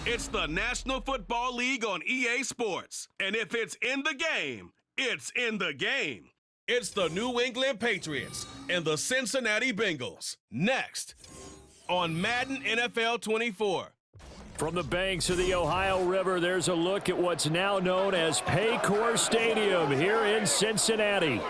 It's the National Football League on EA Sports. And if it's in the game, it's in the game. It's the New England Patriots and the Cincinnati Bengals. Next on Madden NFL 24. From the banks of the Ohio River, there's a look at what's now known as Paycor Stadium here in Cincinnati.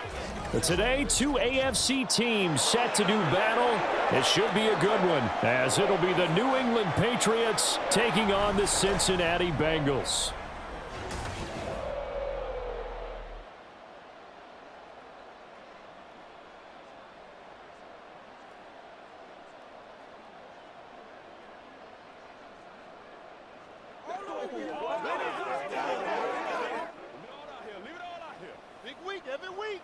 But today, two AFC teams set to do battle. It should be a good one, as it'll be the New England Patriots taking on the Cincinnati Bengals. Big week, every week.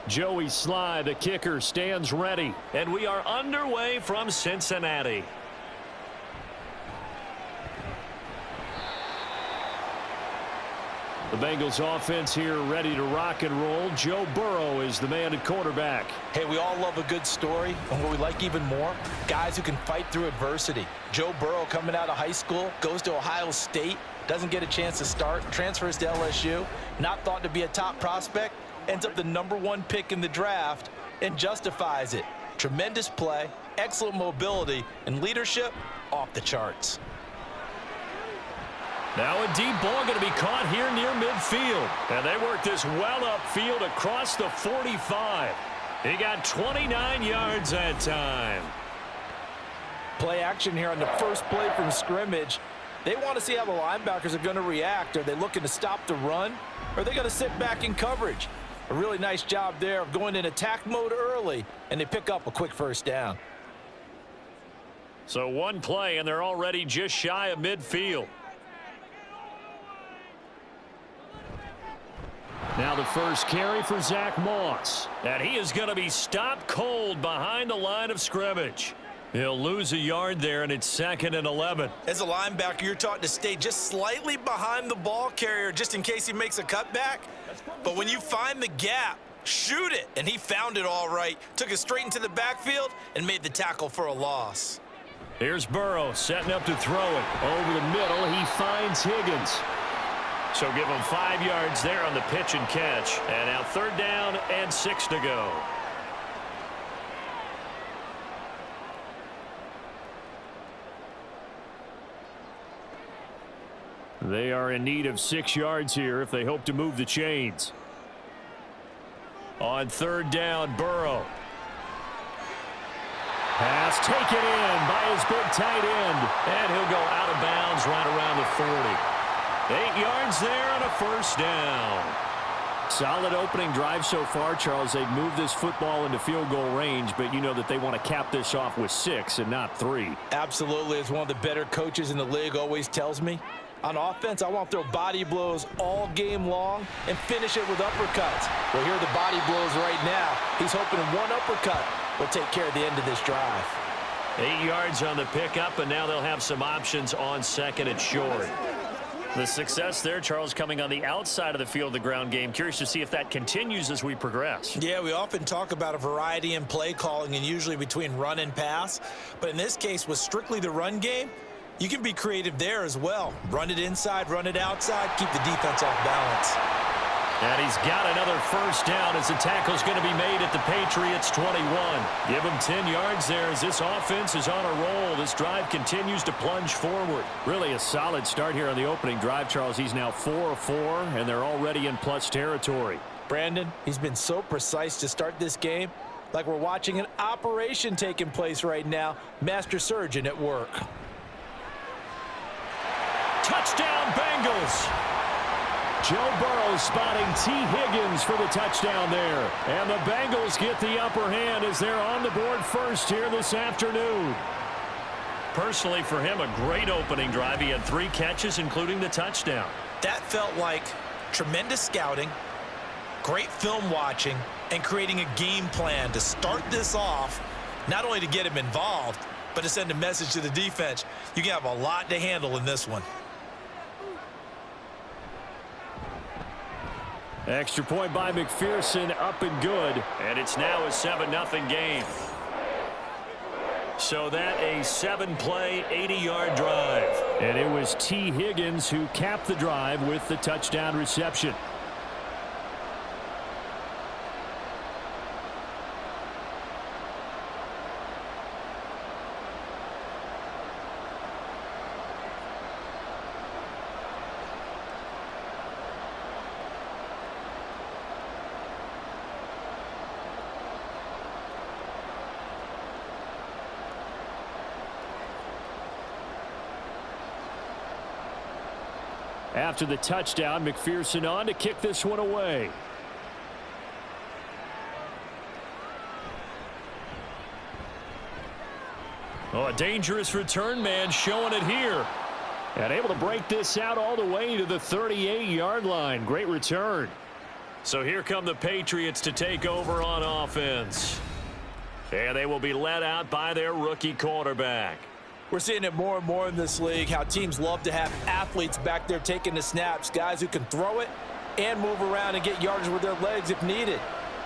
Joey Sly, the kicker, stands ready. And we are underway from Cincinnati. The Bengals offense here ready to rock and roll. Joe Burrow is the man at quarterback. Hey, we all love a good story, and what we like even more, guys who can fight through adversity. Joe Burrow coming out of high school, goes to Ohio State, doesn't get a chance to start, transfers to LSU, not thought to be a top prospect, ends up the #1 pick in the draft and justifies it. Tremendous play, excellent mobility, and leadership off the charts. Now a deep ball going to be caught here near midfield. And they work this well upfield across the 45. He got 29 yards that time. Play action here on the first play from scrimmage. They want to see how the linebackers are going to react. Are they looking to stop the run? Or are they going to sit back in coverage? A really nice job there of going in attack mode early, and they pick up a quick first down. So one play, and they're already just shy of midfield. Now the first carry for Zach Moss. And he is going to be stopped cold behind the line of scrimmage. He'll lose a yard there, and it's 2nd and 11. As a linebacker, you're taught to stay just slightly behind the ball carrier just in case he makes a cutback. But when you find the gap, shoot it. And he found it all right. Took it straight into the backfield and made the tackle for a loss. Here's Burrow setting up to throw it. Over the middle, he finds Higgins. So give him 5 yards there on the pitch and catch. And now 3rd down and 6 to go. They are in need of 6 yards here if they hope to move the chains. On 3rd down, Burrow. Pass taken in by his big tight end. And he'll go out of bounds right around the 40. 8 yards there on a first down. Solid opening drive so far, Charles. They've moved this football into field goal range, but you know that they want to cap this off with 6 and not 3. Absolutely. As one of the better coaches in the league always tells me, on offense, I want to throw body blows all game long and finish it with uppercuts. Well, here are the body blows right now. He's hoping one uppercut will take care of the end of this drive. 8 yards on the pickup, and now they'll have some options on 2nd and short. The success there, Charles, coming on the outside of the field, the ground game. Curious to see if that continues as we progress. Yeah, we often talk about a variety in play calling and usually between run and pass. But in this case, with strictly the run game, you can be creative there as well. Run it inside, run it outside, keep the defense off balance. And he's got another first down as the tackle's going to be made at the Patriots 21. Give him 10 yards there as this offense is on a roll. This drive continues to plunge forward. Really a solid start here on the opening drive, Charles. He's now 4 of 4, and they're already in plus territory. Brandon, he's been so precise to start this game, like we're watching an operation taking place right now. Master surgeon at work. Touchdown Bengals. Joe Burrow spotting T. Higgins for the touchdown there. And the Bengals get the upper hand as they're on the board first here this afternoon. Personally, for him, a great opening drive. He had 3 catches, including the touchdown. That felt like tremendous scouting, great film watching, and creating a game plan to start this off, not only to get him involved, but to send a message to the defense. You can have a lot to handle in this one. Extra point by McPherson, up and good. And it's now a 7-0 game. So that a 7-play, 80-yard drive. And it was T. Higgins who capped the drive with the touchdown reception. After the touchdown, McPherson on to kick this one away. Oh, a dangerous return man showing it here. And able to break this out all the way to the 38-yard line. Great return. So here come the Patriots to take over on offense. And they will be led out by their rookie quarterback. We're seeing it more and more in this league, how teams love to have athletes back there taking the snaps, guys who can throw it and move around and get yardage with their legs if needed.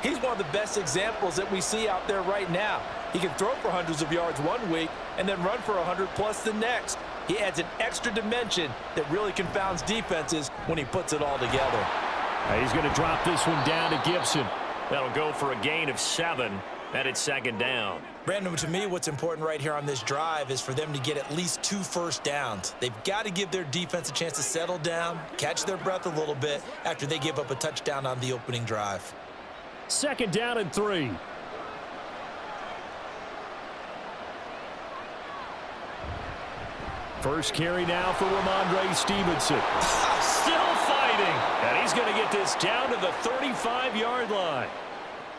He's one of the best examples that we see out there right now. He can throw for hundreds of yards one week and then run for 100+ the next. He adds an extra dimension that really confounds defenses when he puts it all together. He's going to drop this one down to Gibson. That'll go for a gain of 7, and it's 2nd down. Brandon, to me, what's important right here on this drive is for them to get at least 2 first downs. They've got to give their defense a chance to settle down, catch their breath a little bit after they give up a touchdown on the opening drive. 2nd down and 3. First carry now for Ramondre Stevenson. Still fighting. And he's going to get this down to the 35-yard line.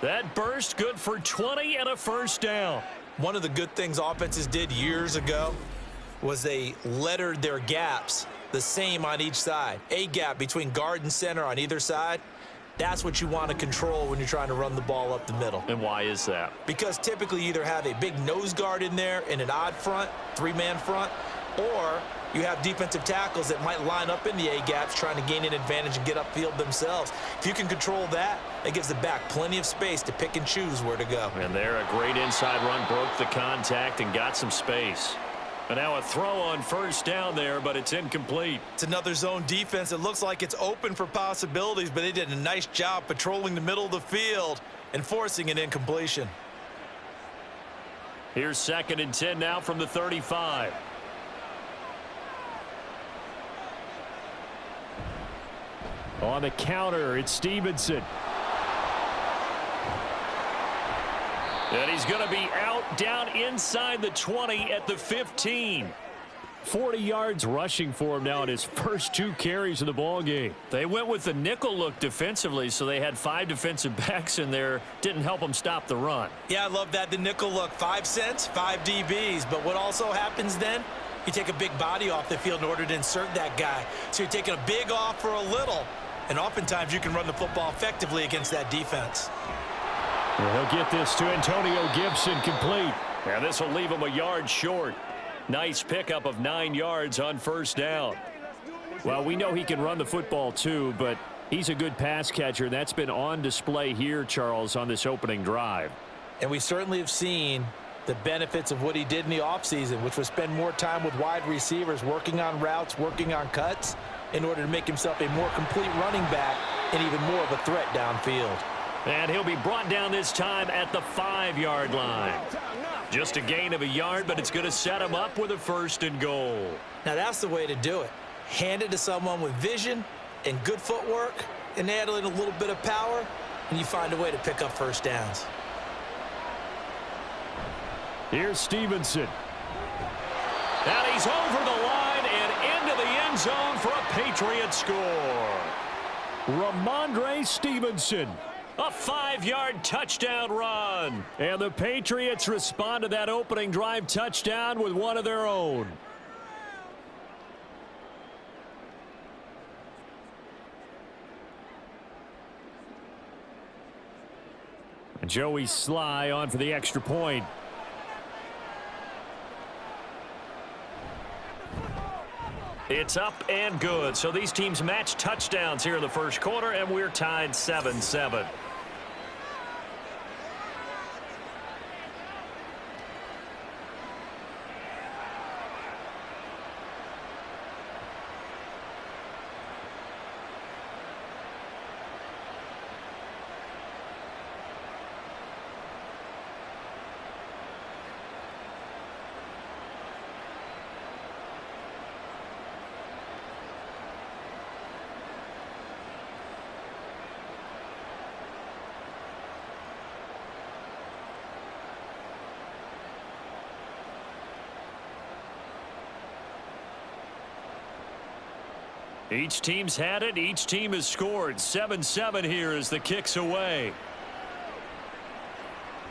That burst good for 20 and a first down. One of the good things offenses did years ago was they lettered their gaps the same on each side. A gap between guard and center on either side. That's what you want to control when you're trying to run the ball up the middle. And why is that? Because typically you either have a big nose guard in there in an odd front, 3-man front, or you have defensive tackles that might line up in the A-gaps trying to gain an advantage and get upfield themselves. If you can control that, it gives the back plenty of space to pick and choose where to go. And there, a great inside run, broke the contact and got some space. And now a throw on first down there, but it's incomplete. It's another zone defense. It looks like it's open for possibilities, but they did a nice job patrolling the middle of the field and forcing an incompletion. Here's 2nd and 10 now from the 35. On the counter, it's Stevenson. And he's going to be out down inside the 20 at the 15. 40 yards rushing for him now in his first 2 carries of the ball game. They went with the nickel look defensively, so they had 5 defensive backs in there. Didn't help them stop the run. Yeah, I love that. The nickel look, 5 cents, 5 DBs. But what also happens then, you take a big body off the field in order to insert that guy. So you're taking a big off for a little. And oftentimes you can run the football effectively against that defense. Well, he'll get this to Antonio Gibson, complete. And this will leave him a yard short. Nice pickup of 9 yards on first down. Well, we know he can run the football too, but he's a good pass catcher. That's been on display here, Charles, on this opening drive. And we certainly have seen the benefits of what he did in the offseason, which was spend more time with wide receivers, working on routes, working on cuts, in order to make himself a more complete running back and even more of a threat downfield. And he'll be brought down this time at the 5-yard line. Just a gain of a yard, but it's going to set him up with a 1st and goal. Now that's the way to do it. Hand it to someone with vision and good footwork and add in a little bit of power, and you find a way to pick up first downs. Here's Stevenson. And he's over the line and into the end end zone for a Patriots score. Ramondre Stevenson. A 5-yard touchdown run. And the Patriots respond to that opening drive touchdown with one of their own. And Joey Sly on for the extra point. It's up and good. So these teams match touchdowns here in the first quarter, and we're tied 7-7. Each team's had it. Each team has scored. 7-7 here as the kick's away.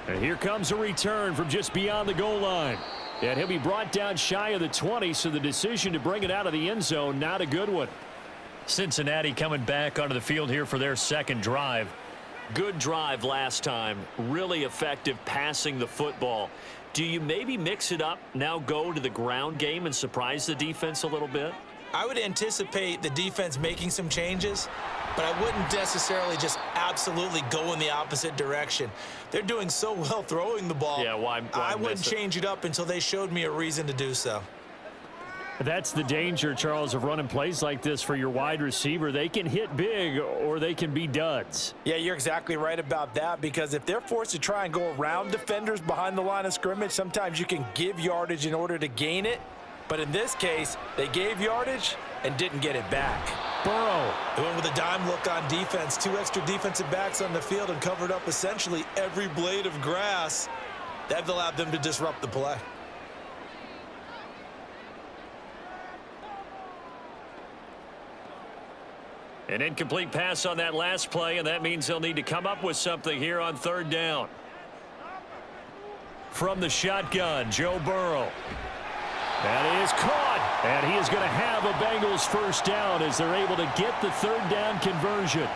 And here comes a return from just beyond the goal line. And he'll be brought down shy of the 20, so the decision to bring it out of the end zone, not a good one. Cincinnati coming back onto the field here for their second drive. Good drive last time. Really effective passing the football. Do you maybe mix it up, now go to the ground game and surprise the defense a little bit? I would anticipate the defense making some changes, but I wouldn't necessarily just absolutely go in the opposite direction. They're doing so well throwing the ball. Yeah, why I wouldn't change it up until they showed me a reason to do so. That's the danger, Charles, of running plays like this for your wide receiver. They can hit big or they can be duds. Yeah, you're exactly right about that, because if they're forced to try and go around defenders behind the line of scrimmage, sometimes you can give yardage in order to gain it. But in this case, they gave yardage and didn't get it back. Burrow. They went with a dime look on defense. 2 extra defensive backs on the field and covered up essentially every blade of grass. That allowed them to disrupt the play. An incomplete pass on that last play, and that means they'll need to come up with something here on third down. From the shotgun, Joe Burrow. That is caught, and he is going to have a Bengals first down as they're able to get the third down conversion.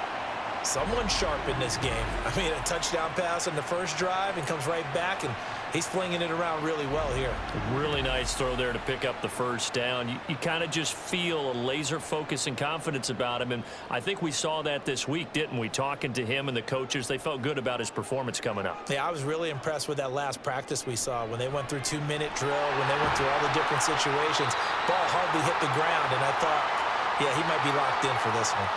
Someone sharp in this game. I mean, a touchdown pass on the first drive and comes right back, and he's flinging it around really well here. Really nice throw there to pick up the first down. You kind of just feel a laser focus and confidence about him, and I think we saw that this week, didn't we? Talking to him and the coaches, they felt good about his performance coming up. Yeah, I was really impressed with that last practice we saw when they went through 2-minute drill, when they went through all the different situations. Ball hardly hit the ground, and I thought, yeah, he might be locked in for this one.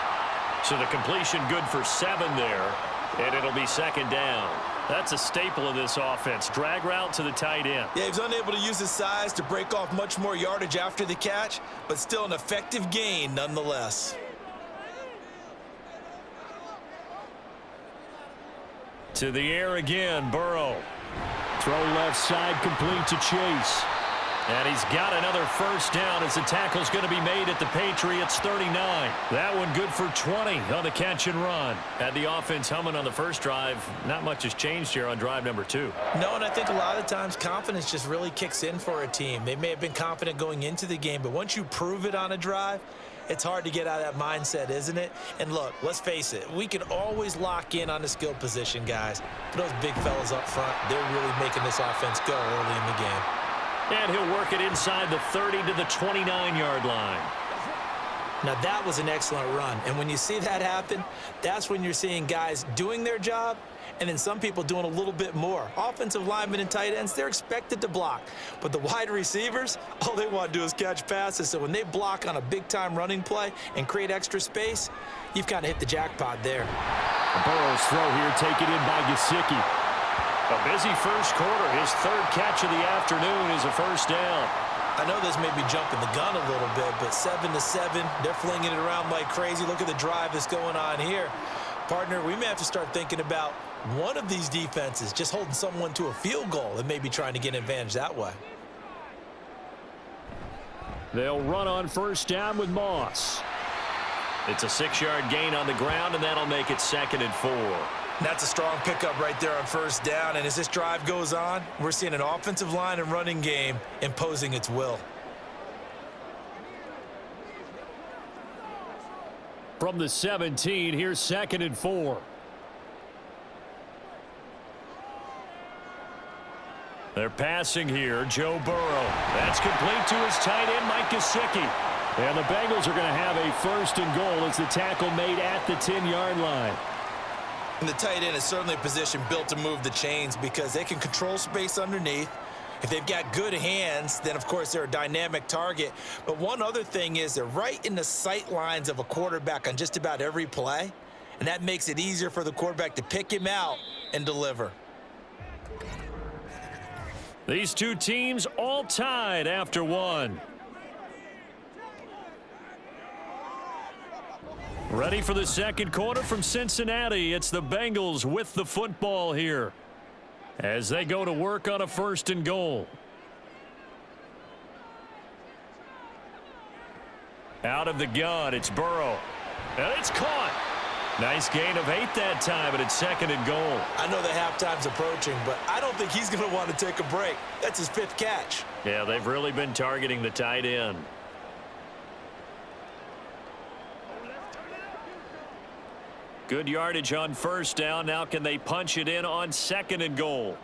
So the completion good for 7 there, and it'll be second down. That's a staple of this offense. Drag route to the tight end. Yeah, he was unable to use his size to break off much more yardage after the catch, but still an effective gain nonetheless. To the air again, Burrow. Throw left side complete to Chase. And he's got another first down as the tackle's going to be made at the Patriots 39. That one good for 20 on the catch and run. Had the offense humming on the first drive. Not much has changed here on drive number 2. No, and I think a lot of times confidence just really kicks in for a team. They may have been confident going into the game, but once you prove it on a drive, it's hard to get out of that mindset, isn't it? And look, let's face it, we can always lock in on the skill position, guys. But those big fellas up front, they're really making this offense go early in the game. And he'll work it inside the 30 to the 29-yard line. Now, that was an excellent run. And when you see that happen, that's when you're seeing guys doing their job and then some people doing a little bit more. Offensive linemen and tight ends, they're expected to block. But the wide receivers, all they want to do is catch passes. So when they block on a big-time running play and create extra space, you've kind of hit the jackpot there. Burrow's throw here taken in by Gesicki. A busy first quarter. His third catch of the afternoon is a first down. I know this may be jumping the gun a little bit, but 7-7, they're flinging it around like crazy. Look at the drive that's going on here. Partner, we may have to start thinking about one of these defenses just holding someone to a field goal and maybe trying to get an advantage that way. They'll run on first down with Moss. It's a 6-yard gain on the ground, and that'll make it 2nd and 4. That's a strong pickup right there on first down, and as this drive goes on, we're seeing an offensive line and running game imposing its will. From the 17, here's 2nd and 4. They're passing here. Joe Burrow. That's complete to his tight end, Mike Gesicki. And the Bengals are going to have a 1st and goal as the tackle made at the 10-yard line. And the tight end is certainly a position built to move the chains because they can control space underneath. If they've got good hands, then, of course, they're a dynamic target. But one other thing is they're right in the sight lines of a quarterback on just about every play, and that makes it easier for the quarterback to pick him out and deliver. These two teams all tied after one. Ready for the second quarter from Cincinnati. It's the Bengals with the football here as they go to work on a 1st and goal. Out of the gun, it's Burrow. And it's caught. Nice gain of 8 that time, but it's 2nd and goal. I know that halftime's approaching, but I don't think he's going to want to take a break. That's his 5th catch. Yeah, they've really been targeting the tight end. Good yardage on first down. Now can they punch it in on 2nd and goal?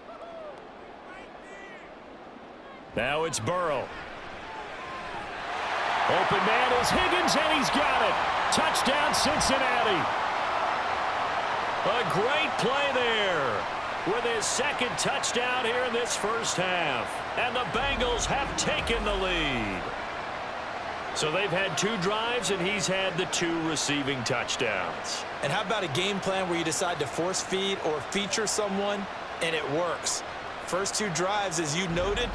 Now it's Burrow. Open man is Higgins, and he's got it. Touchdown, Cincinnati. A great play there with his 2nd touchdown here in this first half. And the Bengals have taken the lead. So they've had 2 drives, and he's had the 2 receiving touchdowns. And how about a game plan where you decide to force feed or feature someone, and it works? First 2 drives, as you noted,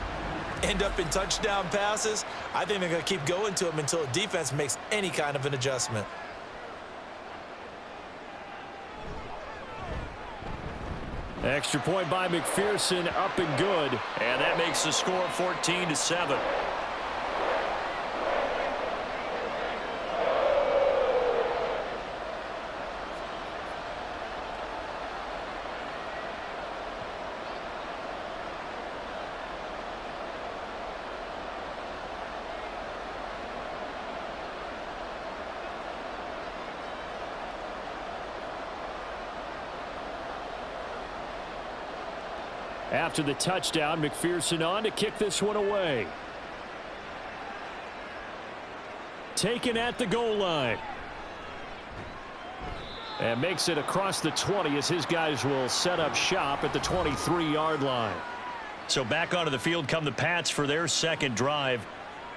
end up in touchdown passes. I think they're going to keep going to them until the defense makes any kind of an adjustment. Extra point by McPherson, up and good. And that makes the score 14-7. After the touchdown, McPherson on to kick this one away. Taken at the goal line. And makes it across the 20 as his guys will set up shop at the 23-yard line. So back onto the field come the Pats for their 2nd drive.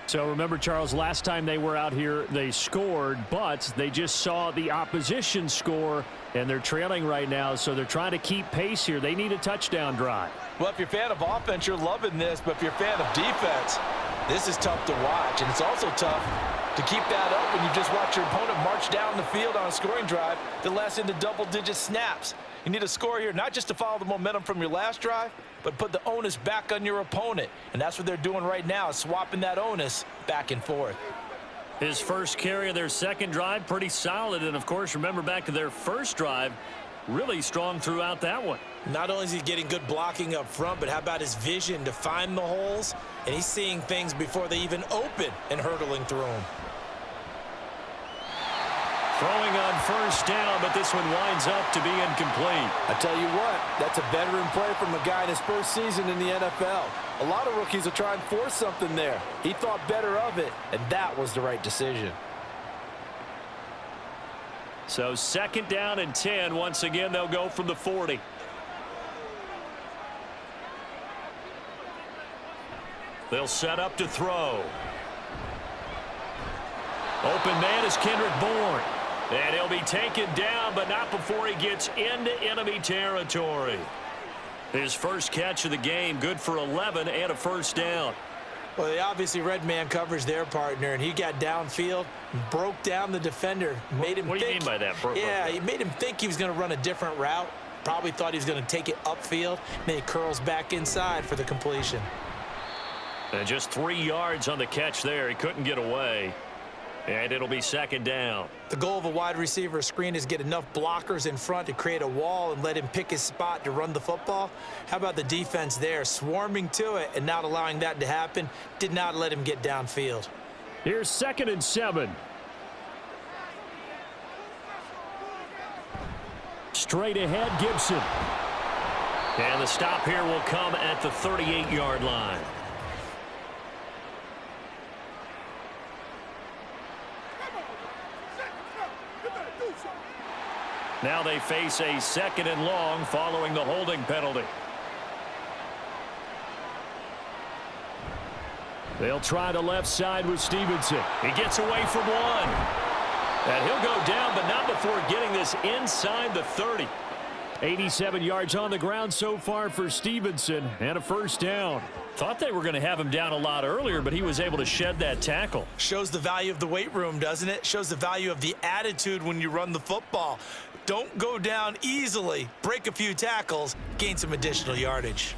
So remember, Charles, last time they were out here, they scored, but they just saw the opposition score, and they're trailing right now, so they're trying to keep pace here. They need a touchdown drive. Well, if you're a fan of offense, you're loving this, but if you're a fan of defense, this is tough to watch, and it's also tough to keep that up when you just watch your opponent march down the field on a scoring drive that lasts into double-digit snaps. You need a score here, not just to follow the momentum from your last drive, but put the onus back on your opponent. And that's what they're doing right now, swapping that onus back and forth. His first carry of their 2nd drive, pretty solid. And, of course, remember back to their first drive, really strong throughout that one. Not only is he getting good blocking up front, but how about his vision to find the holes? And he's seeing things before they even open and hurdling through them. Throwing on first down, but this one winds up to be incomplete. I tell you what, that's a veteran play from a guy in his first season in the NFL. A lot of rookies will try and force something there. He thought better of it, and that was the right decision. So 2nd down and 10. Once again, they'll go from the 40. They'll set up to throw. Open man is Kendrick Bourne. And he'll be taken down, but not before he gets into enemy territory. His first catch of the game, good for 11 and a first down. Well, they obviously read man coverage their partner, and he got downfield, broke down the defender, made him What do you mean by that? Yeah, he made him think he was going to run a different route. Probably thought he was going to take it upfield. Then he curls back inside for the completion. And just 3 yards on the catch there. He couldn't get away. And it'll be second down. The goal of a wide receiver screen is get enough blockers in front to create a wall and let him pick his spot to run the football. How about the defense there, swarming to it and not allowing that to happen? Did not let him get downfield. Here's 2nd and 7. Straight ahead, Gibson. And the stop here will come at the 38-yard line. Now they face a 2nd and long following the holding penalty. They'll try the left side with Stevenson. He gets away from one. And he'll go down, but not before getting this inside the 30. 87 yards on the ground so far for Stevenson, and a first down. Thought they were going to have him down a lot earlier, but he was able to shed that tackle. Shows the value of the weight room, doesn't it? Shows the value of the attitude when you run the football. Don't go down easily. Break a few tackles, gain some additional yardage.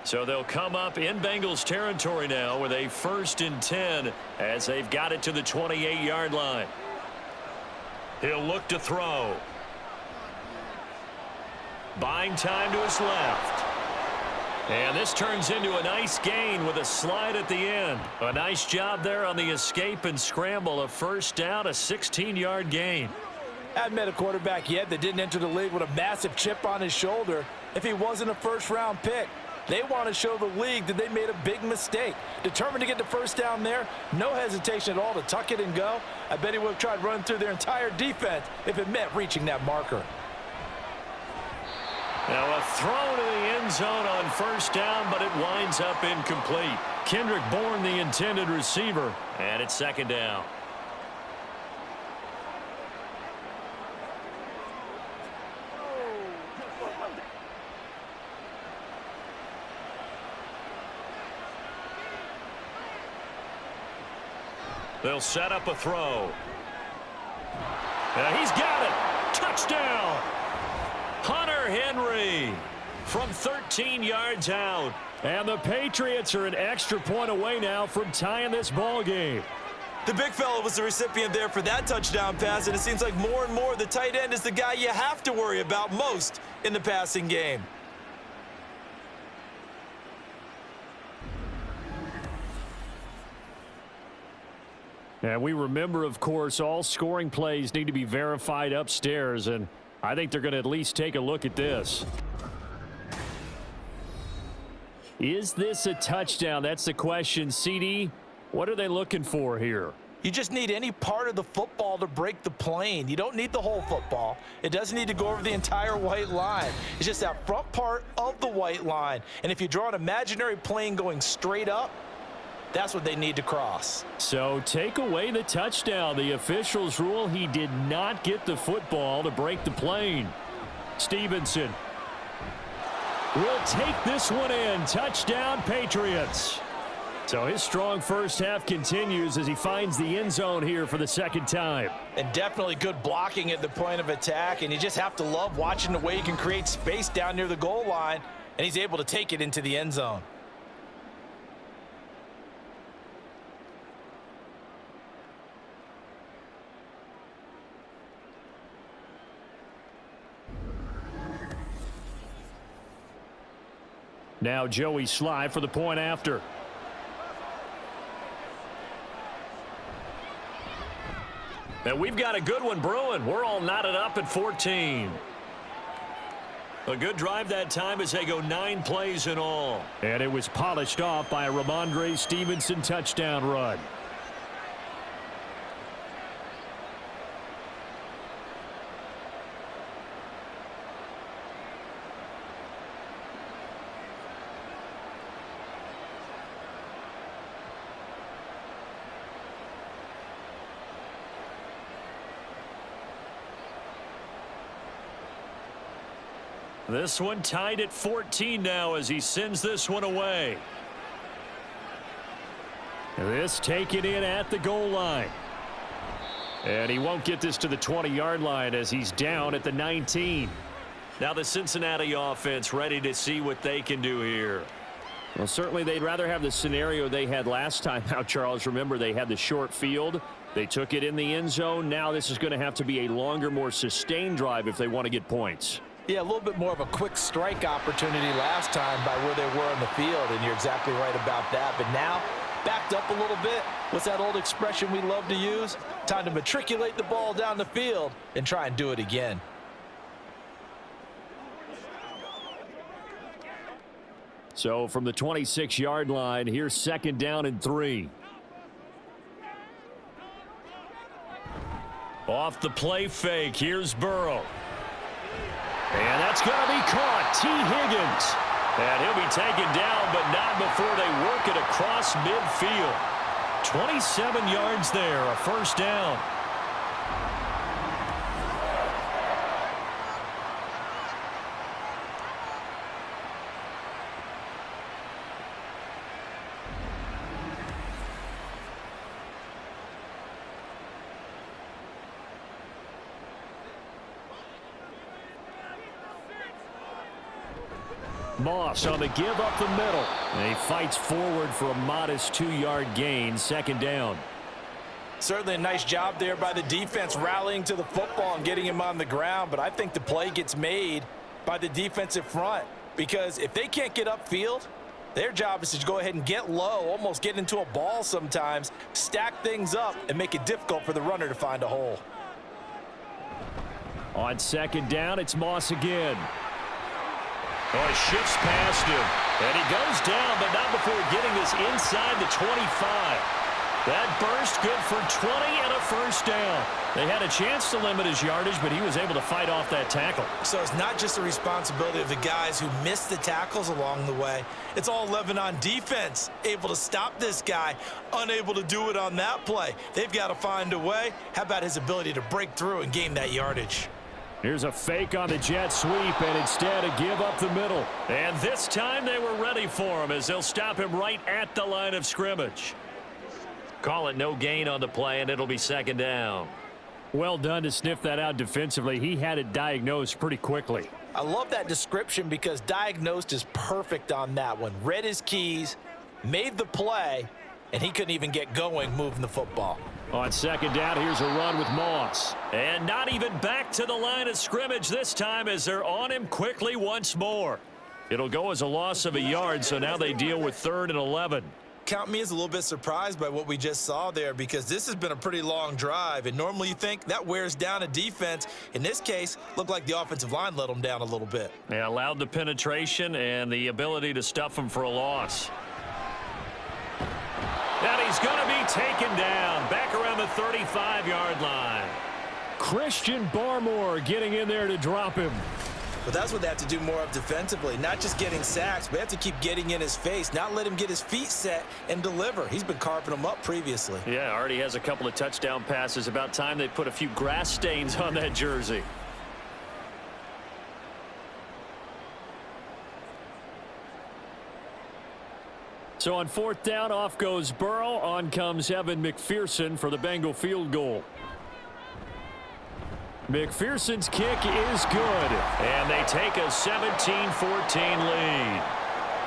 So they'll come up in Bengals territory now with a 1st and 10 as they've got it to the 28-yard line. He'll look to throw. Buying time to his left. And this turns into a nice gain with a slide at the end. A nice job there on the escape and scramble. A first down, a 16-yard gain. I haven't met a quarterback yet that didn't enter the league with a massive chip on his shoulder if he wasn't a first-round pick. They want to show the league that they made a big mistake. Determined to get the first down there, no hesitation at all to tuck it and go. I bet he would have tried running through their entire defense if it meant reaching that marker. Now a throw to the end zone on first down, but it winds up incomplete. Kendrick Bourne, the intended receiver, and it's 2nd down. They'll set up a throw. And he's got it. Touchdown. Hunter Henry from 13 yards out. And the Patriots are an extra point away now from tying this ball game. The big fella was the recipient there for that touchdown pass, and it seems like more and more the tight end is the guy you have to worry about most in the passing game. And we remember, of course, all scoring plays need to be verified upstairs, and I think they're going to at least take a look at this. Is this a touchdown? That's the question. CD, what are they looking for here? You just need any part of the football to break the plane. You don't need the whole football. It doesn't need to go over the entire white line. It's just that front part of the white line. And if you draw an imaginary plane going straight up, that's what they need to cross. So take away the touchdown. The officials rule he did not get the football to break the plane. Stevenson will take this one in. Touchdown, Patriots. So his strong first half continues as he finds the end zone here for the 2nd time. And definitely good blocking at the point of attack, and you just have to love watching the way he can create space down near the goal line, and he's able to take it into the end zone. Now Joey Sly for the point after. And we've got a good one brewing. We're all knotted up at 14. A good drive that time as they go 9 plays in all. And it was polished off by a Ramondre Stevenson touchdown run. This one tied at 14 now as he sends this one away. This taken in at the goal line. And he won't get this to the 20-yard line as he's down at the 19. Now the Cincinnati offense ready to see what they can do here. Well, certainly they'd rather have the scenario they had last time out, Charles. Remember, they had the short field. They took it in the end zone. Now this is going to have to be a longer, more sustained drive if they want to get points. Yeah, a little bit more of a quick strike opportunity last time by where they were on the field, and you're exactly right about that. But now, backed up a little bit. What's that old expression we love to use? Time to matriculate the ball down the field and try and do it again. So from the 26-yard line, here's 2nd down and 3. Off the play fake, here's Burrow. And that's going to be caught. T. Higgins. And he'll be taken down, but not before they work it across midfield. 27 yards there, a 1st down. Moss on the give up the middle. And he fights forward for a modest 2-yard gain, 2nd down. Certainly a nice job there by the defense rallying to the football and getting him on the ground, but I think the play gets made by the defensive front because if they can't get upfield, their job is to go ahead and get low, almost get into a ball sometimes, stack things up, and make it difficult for the runner to find a hole. On 2nd down, it's Moss again. Oh, he shifts past him. And he goes down, but not before getting this inside the 25. That burst good for 20 and a 1st down. They had a chance to limit his yardage, but he was able to fight off that tackle. So it's not just the responsibility of the guys who missed the tackles along the way. It's all 11 on defense, able to stop this guy, unable to do it on that play. They've got to find a way. How about his ability to break through and gain that yardage? Here's a fake on the jet sweep, and instead a give up the middle. And this time they were ready for him as they'll stop him right at the line of scrimmage. Call it no gain on the play, and it'll be 2nd down. Well done to sniff that out defensively. He had it diagnosed pretty quickly. I love that description because diagnosed is perfect on that one. Read his keys, made the play, and he couldn't even get going moving the football. On 2nd down, here's a run with Moss. And not even back to the line of scrimmage this time as they're on him quickly once more. It'll go as a loss of a yard, so now they deal with 3rd and 11. Count me as a little bit surprised by what we just saw there because this has been a pretty long drive, and normally you think that wears down a defense. In this case, looked like the offensive line let them down a little bit. They allowed the penetration and the ability to stuff them for a loss. And he's going to be taken down back around the 35-yard line. Christian Barmore getting in there to drop him. But that's what they have to do more of defensively, not just getting sacks, but they have to keep getting in his face, not let him get his feet set and deliver. He's been carving them up previously. Yeah, already has a couple of touchdown passes. About time they put a few grass stains on that jersey. So on 4th down, off goes Burrow. On comes Evan McPherson for the Bengal field goal. McPherson's kick is good. And they take a 17-14 lead.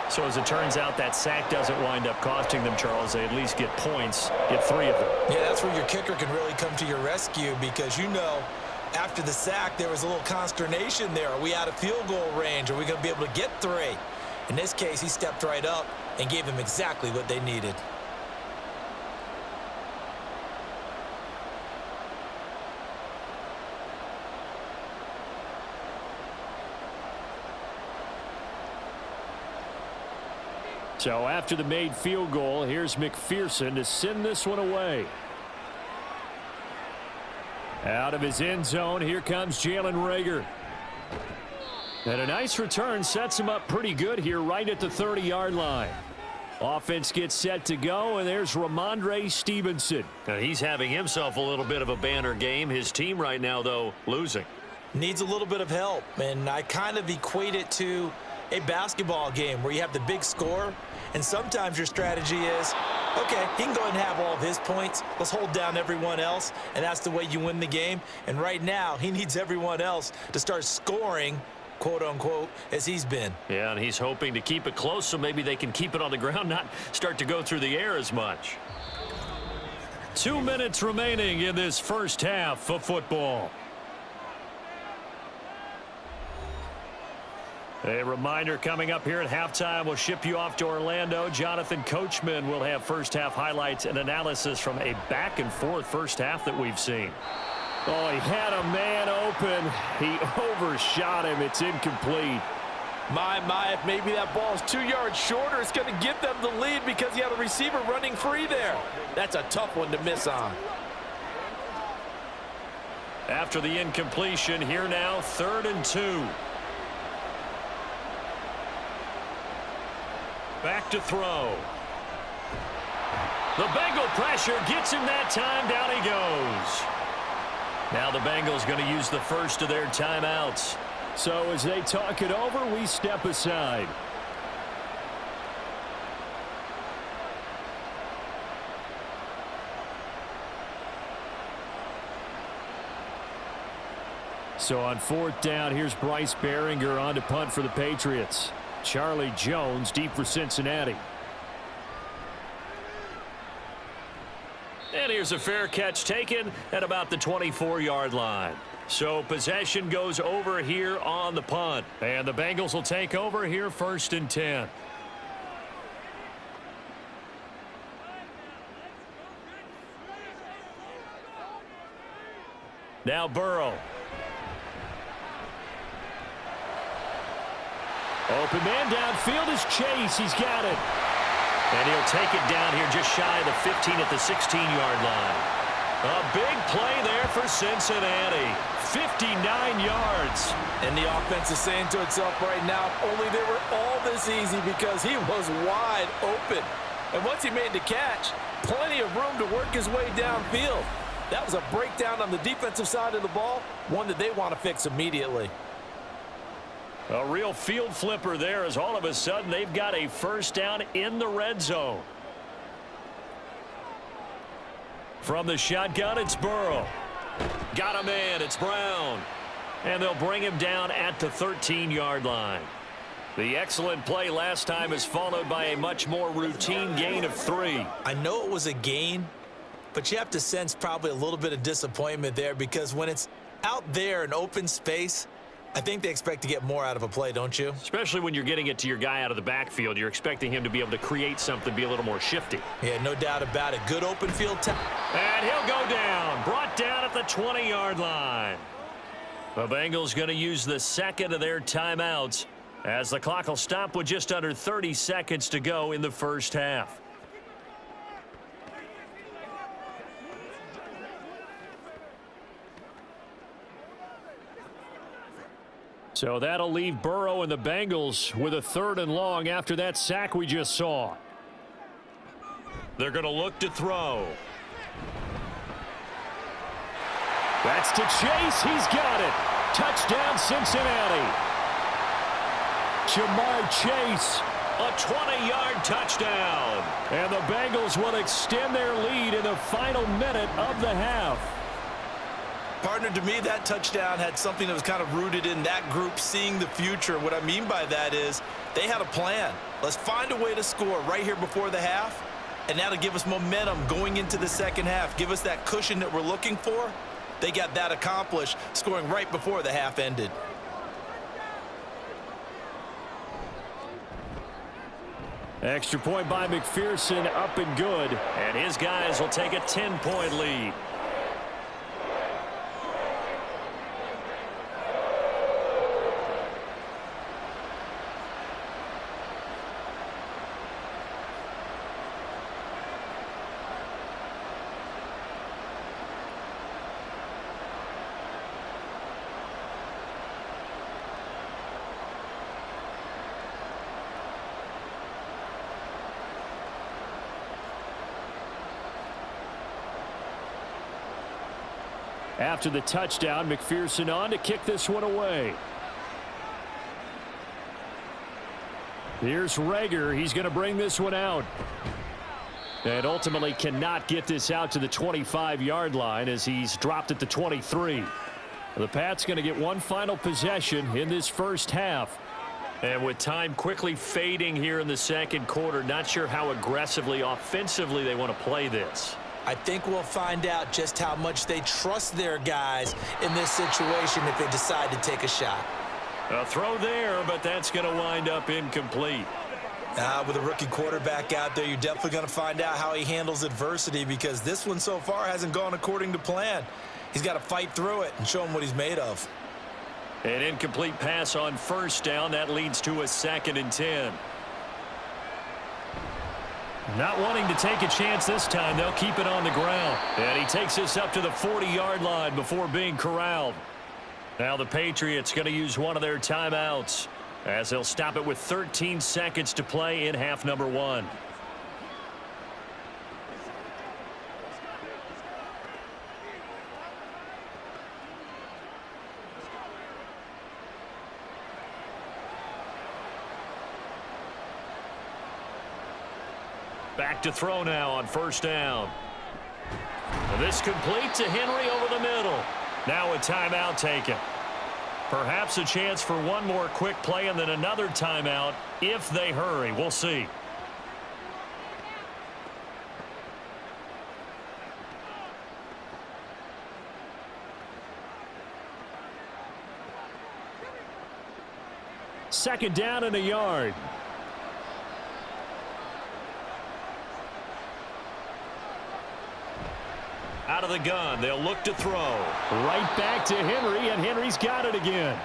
So as it turns out, that sack doesn't wind up costing them, Charles. They at least get points, get 3 of them. Yeah, that's where your kicker can really come to your rescue because, you know, after the sack, there was a little consternation there. Are we out of field goal range? Are we going to be able to get 3? In this case, he stepped right up and gave them exactly what they needed. So after the made field goal, here's McPherson to send this one away. Out of his end zone, here comes Jalen Reagor. And a nice return sets him up pretty good here right at the 30-yard line. Offense gets set to go, and there's Ramondre Stevenson. Now he's having himself a little bit of a banner game. His team right now, though, losing. Needs a little bit of help, and I kind of equate it to a basketball game where you have the big score, and sometimes your strategy is, okay, he can go ahead and have all of his points. Let's hold down everyone else, and that's the way you win the game. And right now, he needs everyone else to start scoring quote-unquote, as he's been. Yeah, and he's hoping to keep it close so maybe they can keep it on the ground, not start to go through the air as much. 2 minutes remaining in this first half of football. A reminder coming up here at halftime. We'll ship you off to Orlando. Jonathan Coachman will have first half highlights and analysis from a back-and-forth first half that we've seen. Oh, he had a man open. He overshot him. It's incomplete. My, if maybe that ball is 2 yards shorter, it's going to give them the lead because you have a receiver running free there. That's a tough one to miss on. After the incompletion, here now, 3rd and 2. Back to throw. The Bengal pressure gets him that time. Down he goes. Now the Bengals going to use the first of their timeouts. So as they talk it over, we step aside. So on 4th down, here's Bryce Behringer on to punt for the Patriots. Charlie Jones deep for Cincinnati. And here's a fair catch taken at about the 24-yard line. So possession goes over here on the punt. And the Bengals will take over here 1st and 10. Now Burrow. Open man downfield is Chase. He's got it. And he'll take it down here just shy of the 15 at the 16-yard line. A big play there for Cincinnati. 59 yards. And the offense is saying to itself right now, only they were all this easy because he was wide open. And once he made the catch, plenty of room to work his way downfield. That was a breakdown on the defensive side of the ball, one that they want to fix immediately. A real field flipper there as all of a sudden they've got a first down in the red zone. From the shotgun, it's Burrow. Got a man, it's Brown. And they'll bring him down at the 13-yard line. The excellent play last time is followed by a much more routine gain of 3. I know it was a gain, but you have to sense probably a little bit of disappointment there because when it's out there in open space, I think they expect to get more out of a play, don't you? Especially when you're getting it to your guy out of the backfield. You're expecting him to be able to create something, be a little more shifty. Yeah, no doubt about it. Good open field. And he'll go down. Brought down at the 20-yard line. The Bengals going to use the second of their timeouts as the clock will stop with just under 30 seconds to go in the first half. So that'll leave Burrow and the Bengals with a 3rd and long after that sack we just saw. They're going to look to throw. That's to Chase. He's got it. Touchdown, Cincinnati. Jamar Chase. A 20-yard touchdown. And the Bengals will extend their lead in the final minute of the half. Partner, to me, that touchdown had something that was kind of rooted in that group seeing the future. What I mean by that is they had a plan. Let's find a way to score right here before the half, and that'll give us momentum going into the second half. Give us that cushion that we're looking for. They got that accomplished, scoring right before the half ended. Extra point by McPherson, up and good. And his guys will take a 10-point lead. After the touchdown, McPherson on to kick this one away. Here's Rager. He's going to bring this one out. And ultimately cannot get this out to the 25-yard line as he's dropped at the 23. The Pats going to get one final possession in this first half. And with time quickly fading here in the second quarter, not sure how aggressively, offensively they want to play this. I think we'll find out just how much they trust their guys in this situation if they decide to take a shot. A throw there, but that's going to wind up incomplete. With a rookie quarterback out there, you're definitely going to find out how he handles adversity, because this one so far hasn't gone according to plan. He's got to fight through it and show him what he's made of. An incomplete pass on first down. That leads to a 2nd and 10. Not wanting to take a chance this time. They'll keep it on the ground. And he takes this up to the 40-yard line before being corralled. Now the Patriots going to use one of their timeouts, as they'll stop it with 13 seconds to play in half number 1. Back to throw now on first down. And this complete to Henry over the middle. Now a timeout taken. Perhaps a chance for one more quick play and then another timeout if they hurry. We'll see. Second down and a yard. Out of the gun, they'll look to throw. Right back to Henry, and Henry's got it again.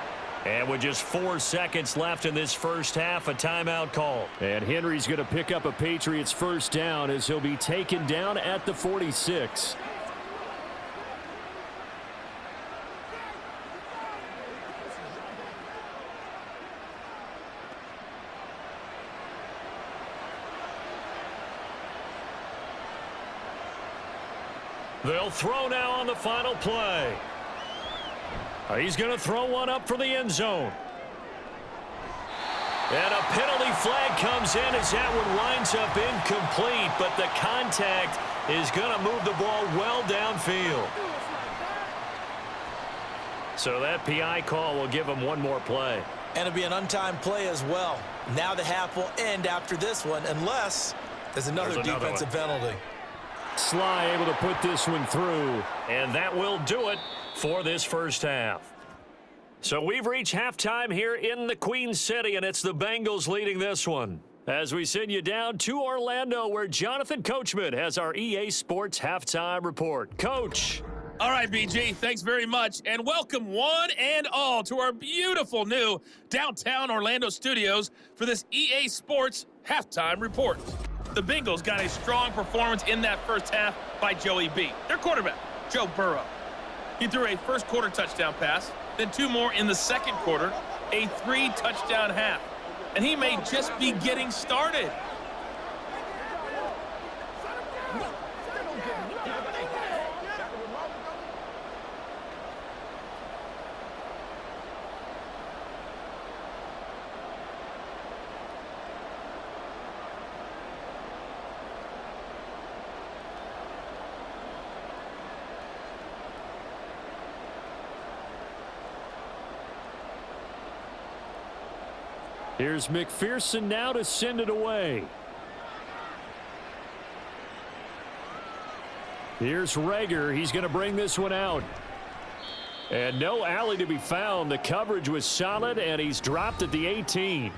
And with just 4 seconds left in this first half, a timeout call. And Henry's going to pick up a Patriots first down as he'll be taken down at the 46. They'll throw now on the final play. He's going to throw one up for the end zone. And a penalty flag comes in as that one winds up incomplete, but the contact is going to move the ball well downfield. So that PI call will give him one more play. And it'll be an untimed play as well. Now the half will end after this one, unless there's another defensive penalty. Sly able to put this one through. And that will do it for this first half. So we've reached halftime here in the Queen City, and it's the Bengals leading this one. As we send you down to Orlando, where Jonathan Coachman has our EA Sports halftime report. Coach. All right, BG, thanks very much, and welcome one and all to our beautiful new downtown Orlando studios for this EA Sports halftime report. The Bengals got a strong performance in that first half by Joey B, their quarterback, Joe Burrow. He threw a first-quarter touchdown pass, then 2 more in the second quarter, a 3-touchdown half. And he may just be getting started. Here's McPherson now to send it away. Here's Rager. He's going to bring this one out. And no alley to be found. The coverage was solid, and he's dropped at the 18.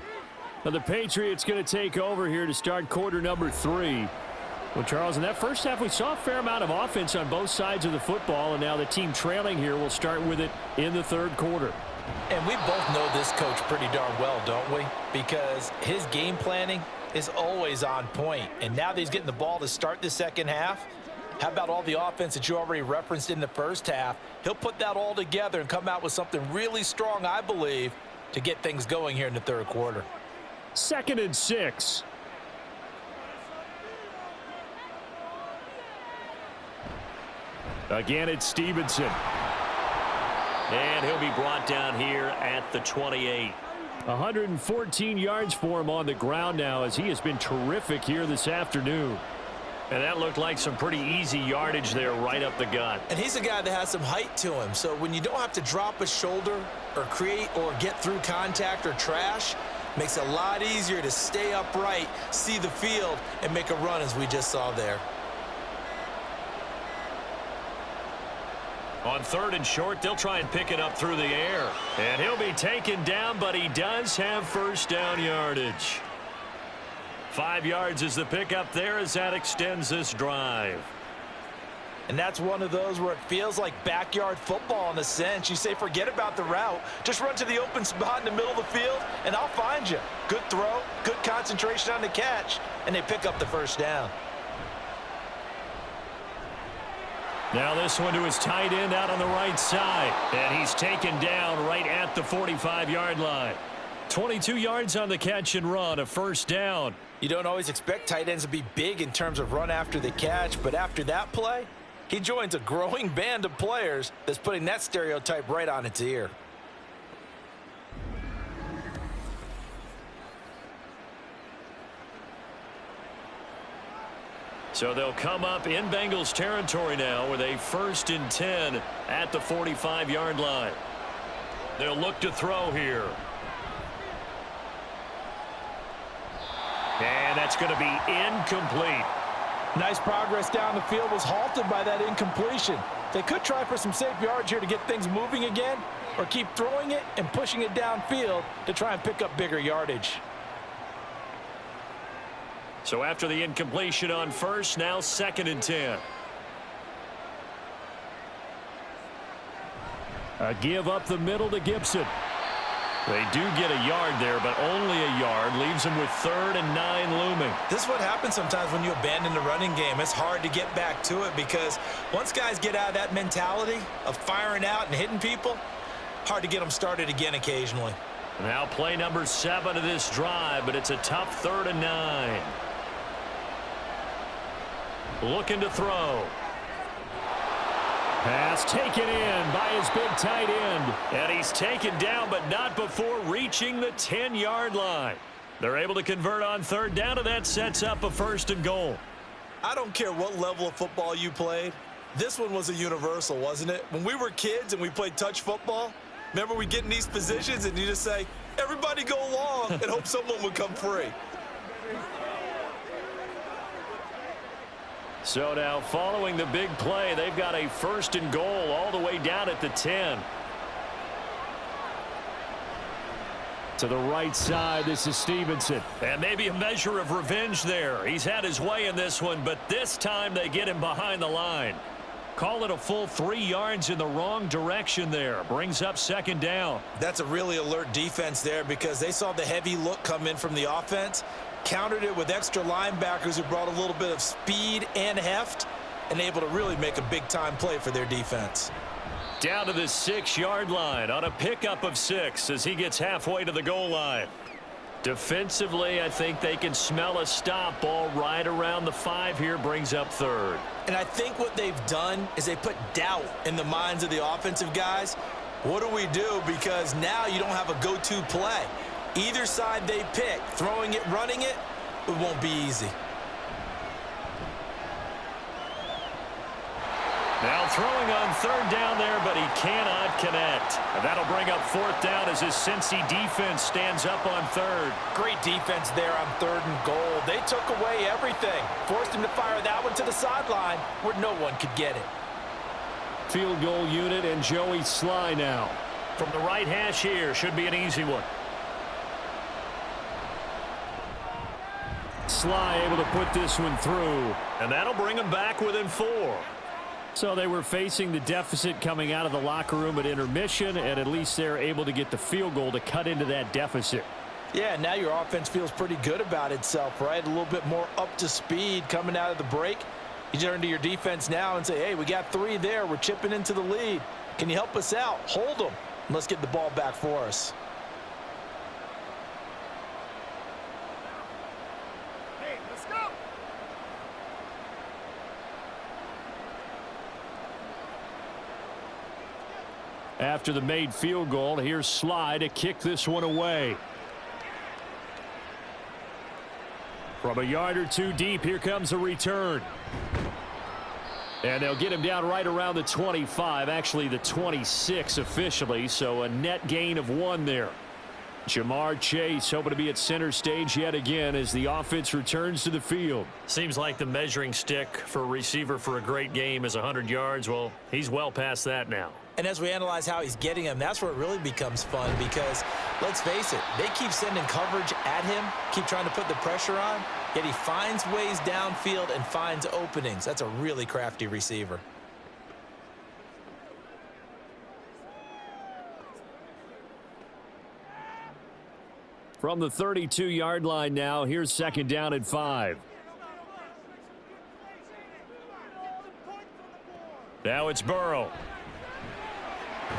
Now the Patriots going to take over here to start quarter number 3. Well, Charles, in that first half, we saw a fair amount of offense on both sides of the football, and now the team trailing here will start with it in the third quarter. And we both know this coach pretty darn well, don't we? Because his game planning is always on point. And now that he's getting the ball to start the second half, how about all the offense that you already referenced in the first half? He'll put that all together and come out with something really strong, I believe, to get things going here in the third quarter. 2nd and 6. Again, it's Stevenson. And he'll be brought down here at the 28. 114 yards for him on the ground now, as he has been terrific here this afternoon. And that looked like some pretty easy yardage there right up the gut. And he's a guy that has some height to him. So when you don't have to drop a shoulder or create or get through contact or trash, makes it a lot easier to stay upright, see the field, and make a run as we just saw there. On 3rd and short, they'll try and pick it up through the air. And he'll be taken down, but he does have first down yardage. 5 yards is the pickup there as that extends this drive. And that's one of those where it feels like backyard football in a sense. You say forget about the route. Just run to the open spot in the middle of the field, and I'll find you. Good throw, good concentration on the catch, and they pick up the first down. Now this one to his tight end out on the right side. And he's taken down right at the 45-yard line. 22 yards on the catch and run, a first down. You don't always expect tight ends to be big in terms of run after the catch, but after that play, he joins a growing band of players that's putting that stereotype right on its ear. So they'll come up in Bengals territory now with a 1st and 10 at the 45-yard line. They'll look to throw here. And that's going to be incomplete. Nice progress down the field was halted by that incompletion. They could try for some safe yards here to get things moving again, or keep throwing it and pushing it downfield to try and pick up bigger yardage. So after the incompletion on 1st, now 2nd and 10. A give up the middle to Gibson. They do get a yard there, but only a yard. Leaves them with 3rd and 9 looming. This is what happens sometimes when you abandon the running game. It's hard to get back to it because once guys get out of that mentality of firing out and hitting people, hard to get them started again occasionally. Now play number 7 of this drive, but it's a tough 3rd and 9. Looking to throw. Pass taken in by his big tight end. And he's taken down, but not before reaching the 10-yard line. They're able to convert on 3rd down, and that sets up a 1st and goal. I don't care what level of football you played. This one was a universal, wasn't it? When we were kids and we played touch football, remember we get in these positions and you just say, everybody go along and hope someone would come free. So now following the big play, they've got a 1st and goal all the way down at the 10. To the right side, this is Stevenson. And maybe a measure of revenge there. He's had his way in this one, but this time they get him behind the line. Call it a full 3 yards in the wrong direction there. Brings up 2nd down. That's a really alert defense there because they saw the heavy look come in from the offense, countered it with extra linebackers who brought a little bit of speed and heft, and able to really make a big-time play for their defense. Down to the 6-yard line on a pickup of 6 as he gets halfway to the goal line. Defensively, I think they can smell a stop ball right around the 5 here, brings up 3rd. And I think what they've done is they put doubt in the minds of the offensive guys. What do we do? Because now you don't have a go-to play. Either side they pick, throwing it, running it, it won't be easy. Now throwing on 3rd down there, but he cannot connect. And that'll bring up 4th down as his Cincy defense stands up on 3rd. Great defense there on 3rd and goal. They took away everything. Forced him to fire that one to the sideline where no one could get it. Field goal unit and Joey Sly now. From the right hash here, should be an easy one. Sly able to put this one through. And that'll bring him back within 4. So they were facing the deficit coming out of the locker room at intermission, and at least they're able to get the field goal to cut into that deficit. Yeah, now your offense feels pretty good about itself, right? A little bit more up to speed coming out of the break. You turn to your defense now and say, hey, we got 3 there. We're chipping into the lead. Can you help us out? Hold them. And let's get the ball back for us. Hey, let's go. After the made field goal, here's Sly to kick this one away. From a yard or two deep, here comes a return. And they'll get him down right around the 25, actually the 26 officially, so a net gain of 1 there. Jamar Chase hoping to be at center stage yet again as the offense returns to the field. Seems like the measuring stick for a receiver for a great game is 100 yards. Well, he's well past that now. And as we analyze how he's getting him, that's where it really becomes fun because, let's face it, they keep sending coverage at him, keep trying to put the pressure on, yet he finds ways downfield and finds openings. That's a really crafty receiver. From the 32-yard line now, here's 2nd down and 5. Now it's Burrow.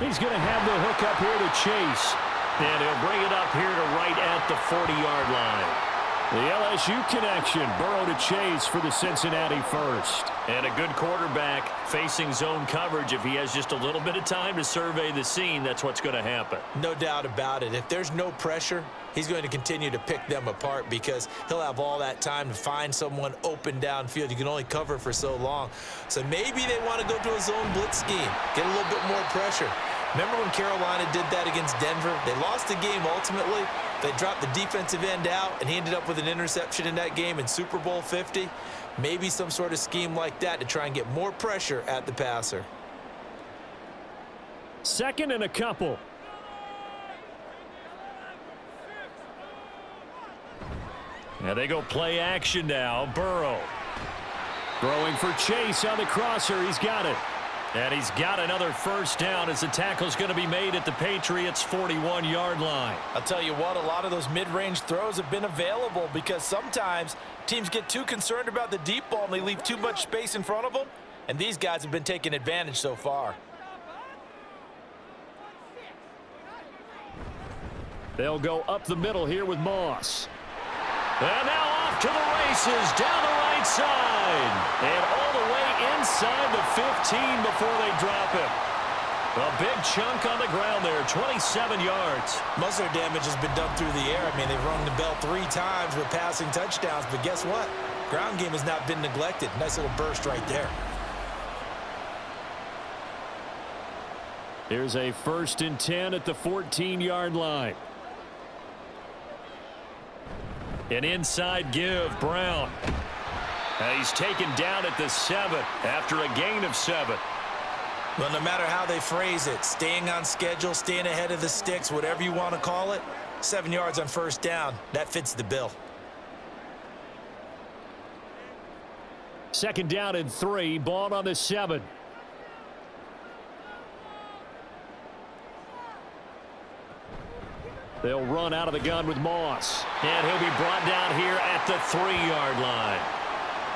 He's going to have the hook up here to Chase. And he'll bring it up here to right at the 40-yard line. The LSU connection, Burrow to Chase for the Cincinnati first. And a good quarterback facing zone coverage. If he has just a little bit of time to survey the scene, that's what's going to happen. No doubt about it. If there's no pressure, he's going to continue to pick them apart because he'll have all that time to find someone open downfield. You can only cover for so long. So maybe they want to go to a zone blitz scheme, get a little bit more pressure. Remember when Carolina did that against Denver? They lost the game ultimately. They dropped the defensive end out, and he ended up with an interception in that game in Super Bowl 50. Maybe some sort of scheme like that to try and get more pressure at the passer. 2nd and a couple. And they go play action now. Burrow. Throwing for Chase on the crosser. He's got it. And he's got another first down as the tackle's going to be made at the Patriots' 41-yard line. I'll tell you what, a lot of those mid-range throws have been available because sometimes teams get too concerned about the deep ball and they leave too much space in front of them. And these guys have been taking advantage so far. They'll go up the middle here with Moss. And now off to the races down the right side. And all the way inside the 15 before they drop him. A big chunk on the ground there, 27 yards. Most of their damage has been done through the air. I mean, they've rung the bell 3 times with passing touchdowns, but guess what? Ground game has not been neglected. Nice little burst right there. Here's a 1st and 10 at the 14-yard line. An inside give, Brown. He's taken down at the 7 after a gain of 7. Well, no matter how they phrase it, staying on schedule, staying ahead of the sticks, whatever you want to call it, 7 yards on 1st down, that fits the bill. 2nd down and 3, ball on the 7. They'll run out of the gun with Moss. And he'll be brought down here at the 3-yard line.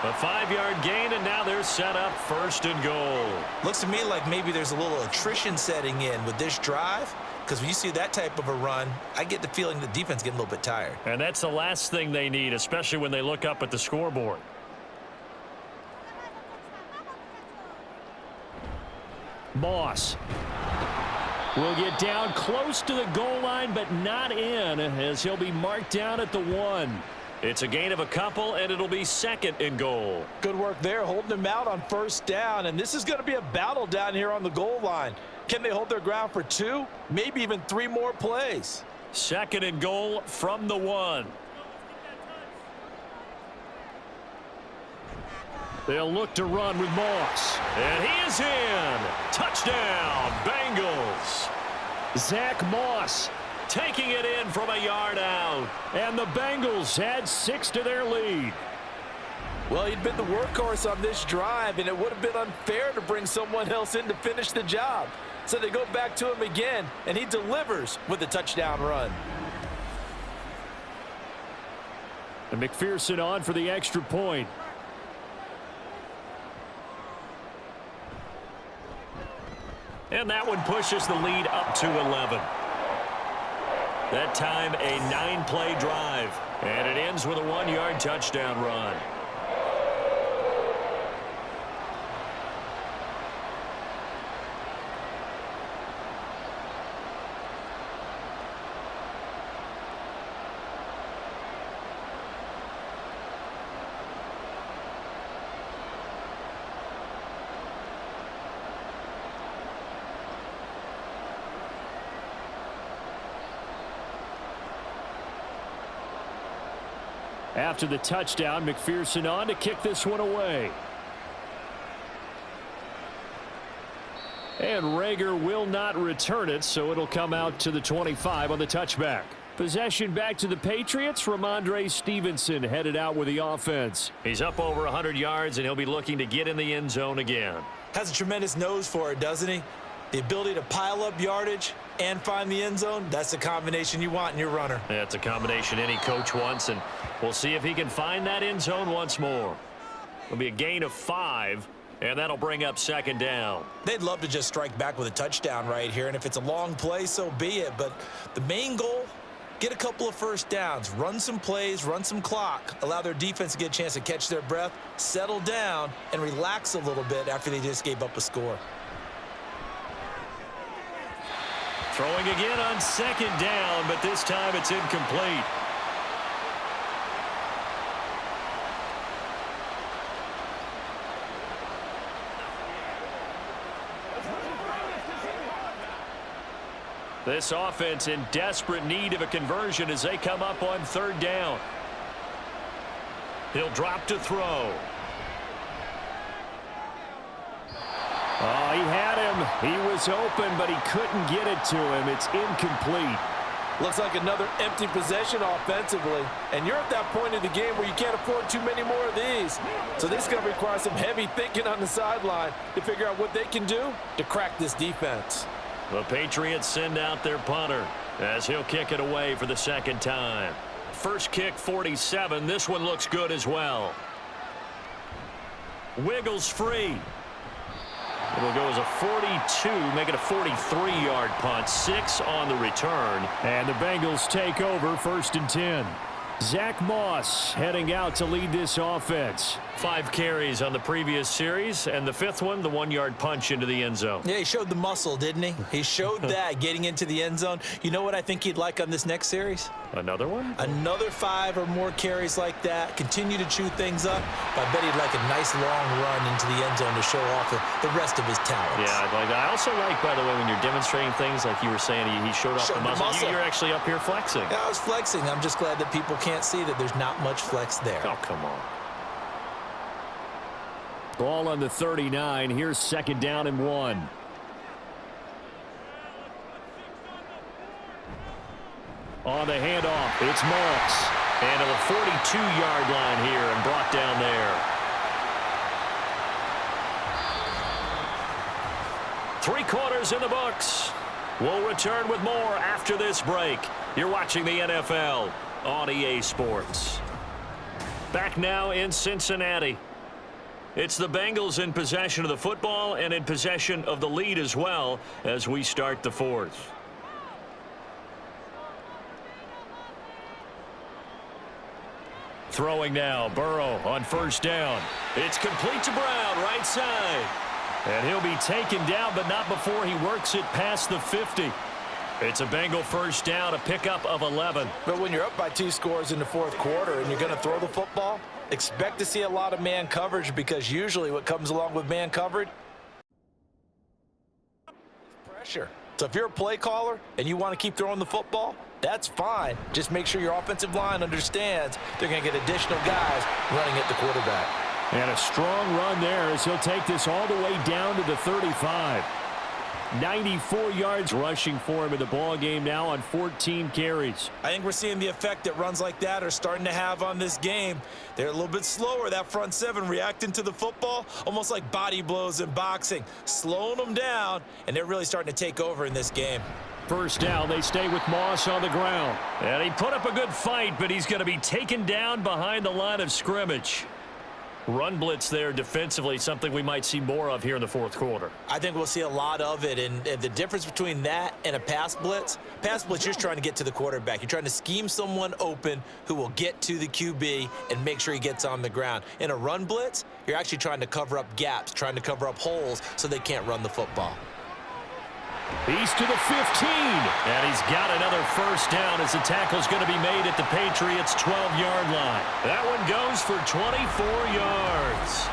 A 5-yard gain, and now they're set up 1st and goal. Looks to me like maybe there's a little attrition setting in with this drive, because when you see that type of a run, I get the feeling the defense getting a little bit tired. And that's the last thing they need, especially when they look up at the scoreboard. Moss will get down close to the goal line, but not in, as he'll be marked down at the 1. It's a gain of a couple, and it'll be 2nd and goal. Good work there, holding them out on 1st down, and this is going to be a battle down here on the goal line. Can they hold their ground for 2, maybe even 3 more plays? 2nd and goal from the 1. They'll look to run with Moss. And he is in. Touchdown, Bengals. Zach Moss taking it in from a yard out. And the Bengals add 6 to their lead. Well, he'd been the workhorse on this drive, and it would have been unfair to bring someone else in to finish the job. So they go back to him again, and he delivers with a touchdown run. And McPherson on for the extra point. And that one pushes the lead up to 11. That time a 9-play drive. And it ends with a 1-yard touchdown run. After the touchdown, McPherson on to kick this one away. And Rager will not return it, so it'll come out to the 25 on the touchback. Possession back to the Patriots. Ramondre Stevenson headed out with the offense. He's up over 100 yards, and he'll be looking to get in the end zone again. Has a tremendous nose for it, doesn't he? The ability to pile up yardage and find the end zone, that's the combination you want in your runner. That's a combination any coach wants, and we'll see if he can find that end zone once more. It'll be a gain of 5. And that'll bring up second down. They'd love to just strike back with a touchdown right here, and if it's a long play, so be it. But the main goal, get a couple of first downs, run some plays, run some clock, allow their defense to get a chance to catch their breath, settle down, and relax a little bit after they just gave up a score. Throwing again on second down, but this time it's incomplete. This offense in desperate need of a conversion as they come up on third down. He'll drop to throw. Oh, he had him. He was open, but he couldn't get it to him. It's incomplete. Looks like another empty possession offensively. And you're at that point in the game where you can't afford too many more of these. So this is going to require some heavy thinking on the sideline to figure out what they can do to crack this defense. The Patriots send out their punter as he'll kick it away for the second time. First kick, 47. This one looks good as well. Wiggles free. It'll go as a 42, make it a 43-yard punt. 6 on the return. And the Bengals take over 1st and 10. Zach Moss heading out to lead this offense. 5 carries on the previous series, and the 5th one, the 1-yard punch into the end zone. Yeah, he showed the muscle, didn't he? He showed that getting into the end zone. You know what I think he'd like on this next series? Another one? Another 5 or more carries like that. Continue to chew things up. But I bet he'd like a nice long run into the end zone to show off the rest of his talents. Yeah, I also like, by the way, when you're demonstrating things like you were saying, he showed off the muscle. You're actually up here flexing. Yeah, I was flexing. I'm just glad that people can't see that there's not much flex there. Oh, come on. Ball on the 39. Here's 2nd down and 1. On the handoff, it's Moss. And to the 42-yard line here and brought down there. 3 quarters in the books. We'll return with more after this break. You're watching the NFL on EA Sports. Back now in Cincinnati. It's the Bengals in possession of the football and in possession of the lead as well as we start the 4th. Throwing now, Burrow on 1st down. It's complete to Brown, right side. And he'll be taken down, but not before he works it past the 50. It's a Bengal 1st down, a pickup of 11. But when you're up by 2 scores in the 4th quarter and you're going to throw the football, expect to see a lot of man coverage, because usually what comes along with man coverage is pressure. So if you're a play caller and you want to keep throwing the football, that's fine. Just make sure your offensive line understands they're going to get additional guys running at the quarterback. And a strong run there as he'll take this all the way down to the 35. 94 yards rushing for him in the ball game now on 14 carries. I think we're seeing the effect that runs like that are starting to have on this game. They're a little bit slower, that front 7 reacting to the football, almost like body blows in boxing, slowing them down, and they're really starting to take over in this game. 1st down, they stay with Moss on the ground. And he put up a good fight, but he's going to be taken down behind the line of scrimmage. Run blitz there defensively, something we might see more of here in the 4th quarter. I think we'll see a lot of it, and the difference between that and a pass blitz, you're just trying to get to the quarterback. You're trying to scheme someone open who will get to the QB and make sure he gets on the ground. In a run blitz, you're actually trying to cover up gaps, trying to cover up holes so they can't run the football. He's to the 15. And he's got another 1st down as the tackle's going to be made at the Patriots' 12-yard line. That one goes for 24 yards.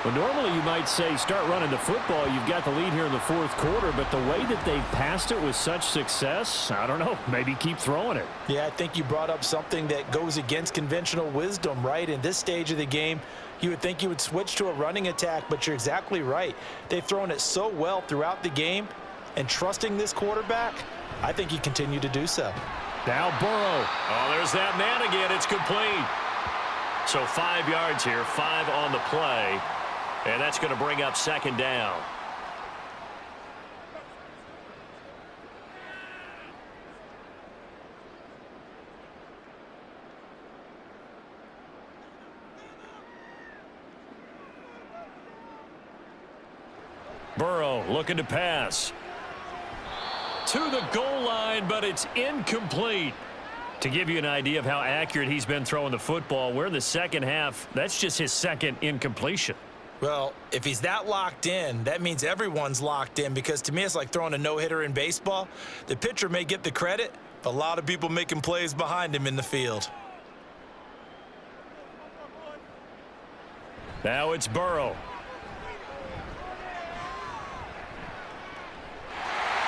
Well, normally you might say start running the football. You've got the lead here in the fourth quarter, but the way that they've passed it with such success, I don't know, maybe keep throwing it. Yeah, I think you brought up something that goes against conventional wisdom, right? In this stage of the game, you would think you would switch to a running attack, but you're exactly right. They've thrown it so well throughout the game, and trusting this quarterback, I think you continue to do so. Now Burrow. Oh, there's that man again. It's complete. So 5 yards here, 5 on the play. And that's going to bring up second down. Burrow looking to pass. To the goal line, but it's incomplete. To give you an idea of how accurate he's been throwing the football, we're in the second half. That's just his second incompletion. Well, if he's that locked in, that means everyone's locked in, because to me it's like throwing a no-hitter in baseball. The pitcher may get the credit, but a lot of people making plays behind him in the field. Now it's Burrow.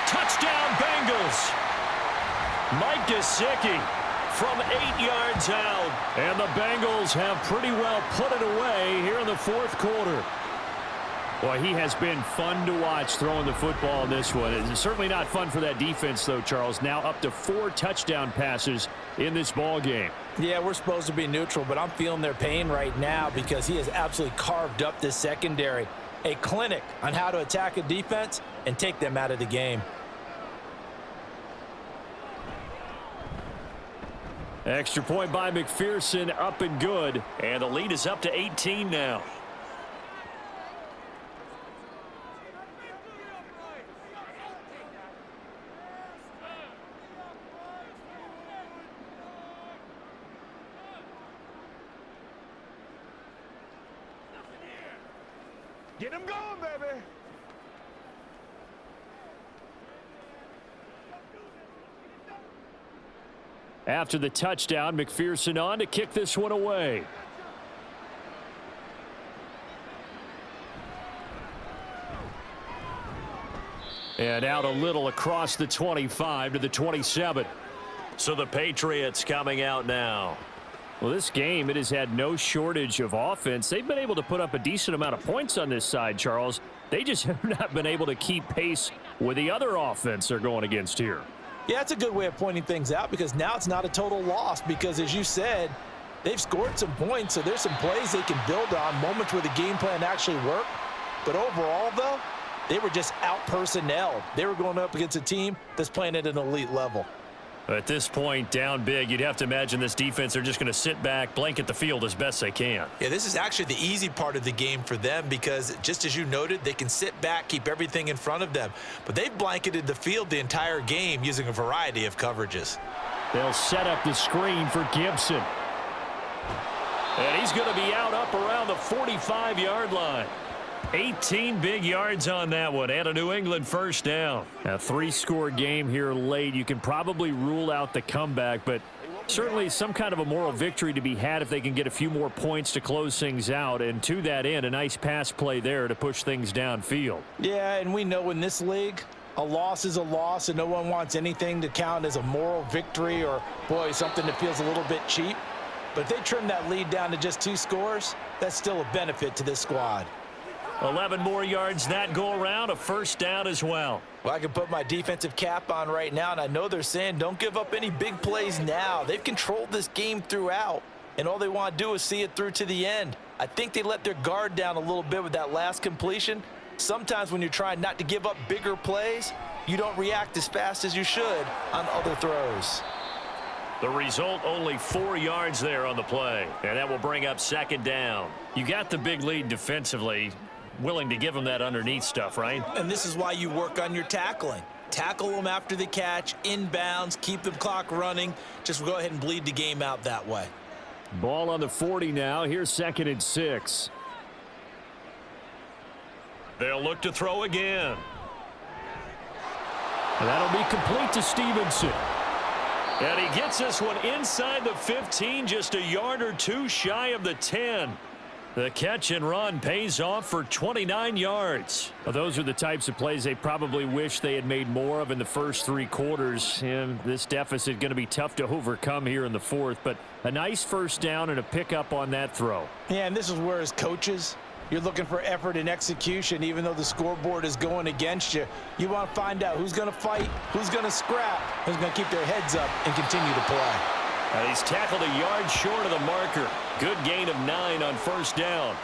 Touchdown Bengals. Mike Gesicki from 8 yards out. And the Bengals have pretty well put it away here in the fourth quarter. Boy, he has been fun to watch throwing the football in this one. It's certainly not fun for that defense, though, Charles. Now up to 4 touchdown passes in this ball game. Yeah, we're supposed to be neutral, but I'm feeling their pain right now because he has absolutely carved up this secondary. A clinic on how to attack a defense and take them out of the game. Extra point by McPherson, up and good. And the lead is up to 18 now. Get him going, baby. After the touchdown, McPherson on to kick this one away. And out a little across the 25 to the 27. So the Patriots coming out now. Well, this game, it has had no shortage of offense. They've been able to put up a decent amount of points on this side, Charles. They just have not been able to keep pace with the other offense they're going against here. Yeah, it's a good way of pointing things out because now it's not a total loss because, as you said, they've scored some points, so there's some plays they can build on, moments where the game plan actually worked. But overall, though, they were just out-personnel. They were going up against a team that's playing at an elite level. At this point, down big, you'd have to imagine this defense are just going to sit back, blanket the field as best they can. Yeah, this is actually the easy part of the game for them because, just as you noted, they can sit back, keep everything in front of them. But they've blanketed the field the entire game using a variety of coverages. They'll set up the screen for Gibson. And he's going to be out up around the 45-yard line. 18 big yards on that one, and a New England first down. A 3-score game here late. You can probably rule out the comeback, but certainly some kind of a moral victory to be had if they can get a few more points to close things out. And to that end, a nice pass play there to push things downfield. Yeah, and we know in this league, a loss is a loss, and no one wants anything to count as a moral victory or, boy, something that feels a little bit cheap. But if they trim that lead down to just 2 scores, that's still a benefit to this squad. 11 more yards that go around, a first down as well. Well, I can put my defensive cap on right now, and I know they're saying don't give up any big plays now. They've controlled this game throughout, and all they want to do is see it through to the end. I think they let their guard down a little bit with that last completion. Sometimes when you're trying not to give up bigger plays, you don't react as fast as you should on other throws. The result, only 4 yards there on the play, and that will bring up second down. You got the big lead defensively. Willing to give them that underneath stuff, right? And this is why you work on your tackling. Tackle them after the catch, inbounds, keep the clock running. Just go ahead and bleed the game out that way. Ball on the 40 now. Here's 2nd and 6. They'll look to throw again. And that'll be complete to Stevenson. And he gets this one inside the 15, just a yard or 2 shy of the 10. The catch and run pays off for 29 yards. Well, those are the types of plays they probably wish they had made more of in the first 3 quarters. And this deficit going to be tough to overcome here in the fourth, but a nice first down and a pickup on that throw. Yeah, and this is where as coaches, you're looking for effort and execution. Even though the scoreboard is going against you, you want to find out who's going to fight, who's going to scrap, who's going to keep their heads up and continue to play. He's tackled a yard short of the marker. Good gain of 9 on first down.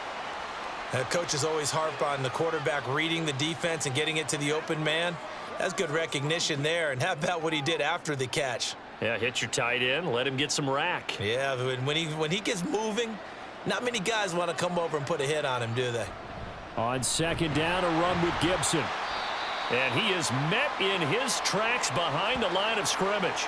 Coaches always harp on the quarterback reading the defense and getting it to the open man. That's good recognition there. And how about what he did after the catch? Yeah, hit your tight end, let him get some rack. Yeah, when he gets moving, not many guys want to come over and put a hit on him, do they? On second down, a run with Gibson. And he is met in his tracks behind the line of scrimmage.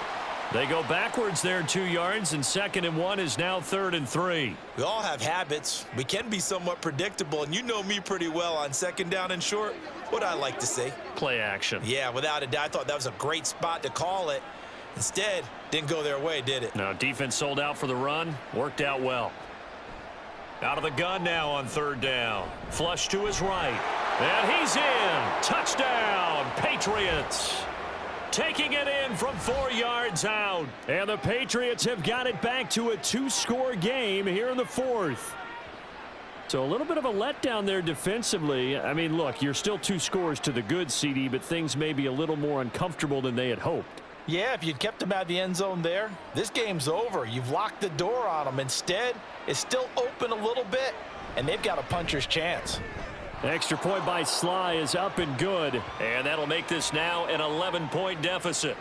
They go backwards there 2 yards, and 2nd and 1 is now 3rd and 3. We all have habits. We can be somewhat predictable, and you know me pretty well on 2nd down and short. What I like to see. Play action. Yeah, without a doubt. I thought that was a great spot to call it. Instead, didn't go their way, did it? No, defense sold out for the run. Worked out well. Out of the gun now on 3rd down. Flush to his right. And he's in. Touchdown, Patriots. Taking it in from 4 yards out. And the Patriots have got it back to a 2-score game here in the 4th. So a little bit of a letdown there defensively. I mean, look, you're still 2 scores to the good, CD, but things may be a little more uncomfortable than they had hoped. Yeah, if you'd kept them out of the end zone there, this game's over. You've locked the door on them. Instead, it's still open a little bit, and they've got a puncher's chance. Extra point by Sly is up and good, and that'll make this now an 11-point deficit.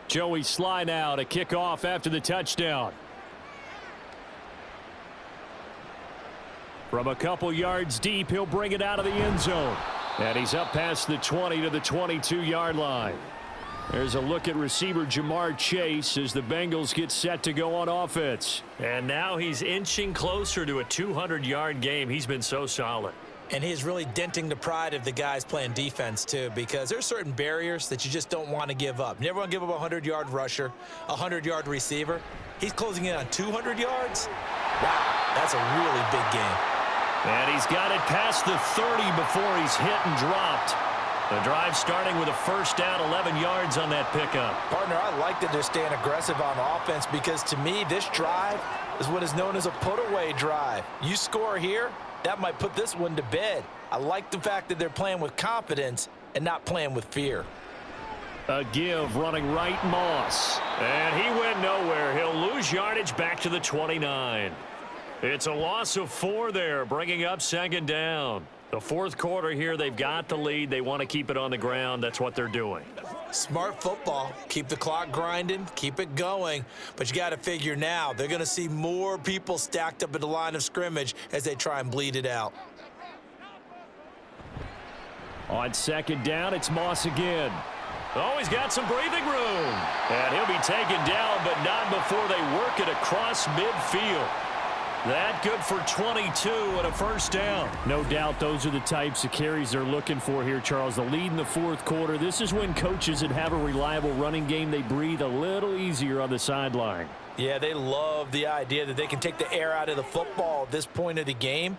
Joey Sly now to kick off after the touchdown. From a couple yards deep, he'll bring it out of the end zone. And he's up past the 20 to the 22-yard line. There's a look at receiver Jamar Chase as the Bengals get set to go on offense. And now he's inching closer to a 200-yard game. He's been so solid. And he's really denting the pride of the guys playing defense, too, because there's certain barriers that you just don't want to give up. You never want to give up a 100-yard rusher, a 100-yard receiver. He's closing in on 200 yards. Wow, that's a really big game. And he's got it past the 30 before he's hit and dropped. The drive starting with a first down, 11 yards on that pickup. Partner, I like that they're staying aggressive on offense because, to me, this drive is what is known as a put-away drive. You score here, that might put this one to bed. I like the fact that they're playing with confidence and not playing with fear. A give running right, Moss. And he went nowhere. He'll lose yardage back to the 29. It's a loss of 4 there, bringing up 2nd down. The 4th quarter here, they've got the lead. They want to keep it on the ground. That's what they're doing. Smart football. Keep the clock grinding. Keep it going. But you got to figure now they're going to see more people stacked up at the line of scrimmage as they try and bleed it out. On 2nd down, it's Moss again. Oh, he's got some breathing room. And he'll be taken down, but not before they work it across midfield. That good for 22 and a first down. No doubt those are the types of carries they're looking for here, Charles. The lead in the 4th quarter. This is when coaches that have a reliable running game, they breathe a little easier on the sideline. Yeah, they love the idea that they can take the air out of the football at this point of the game.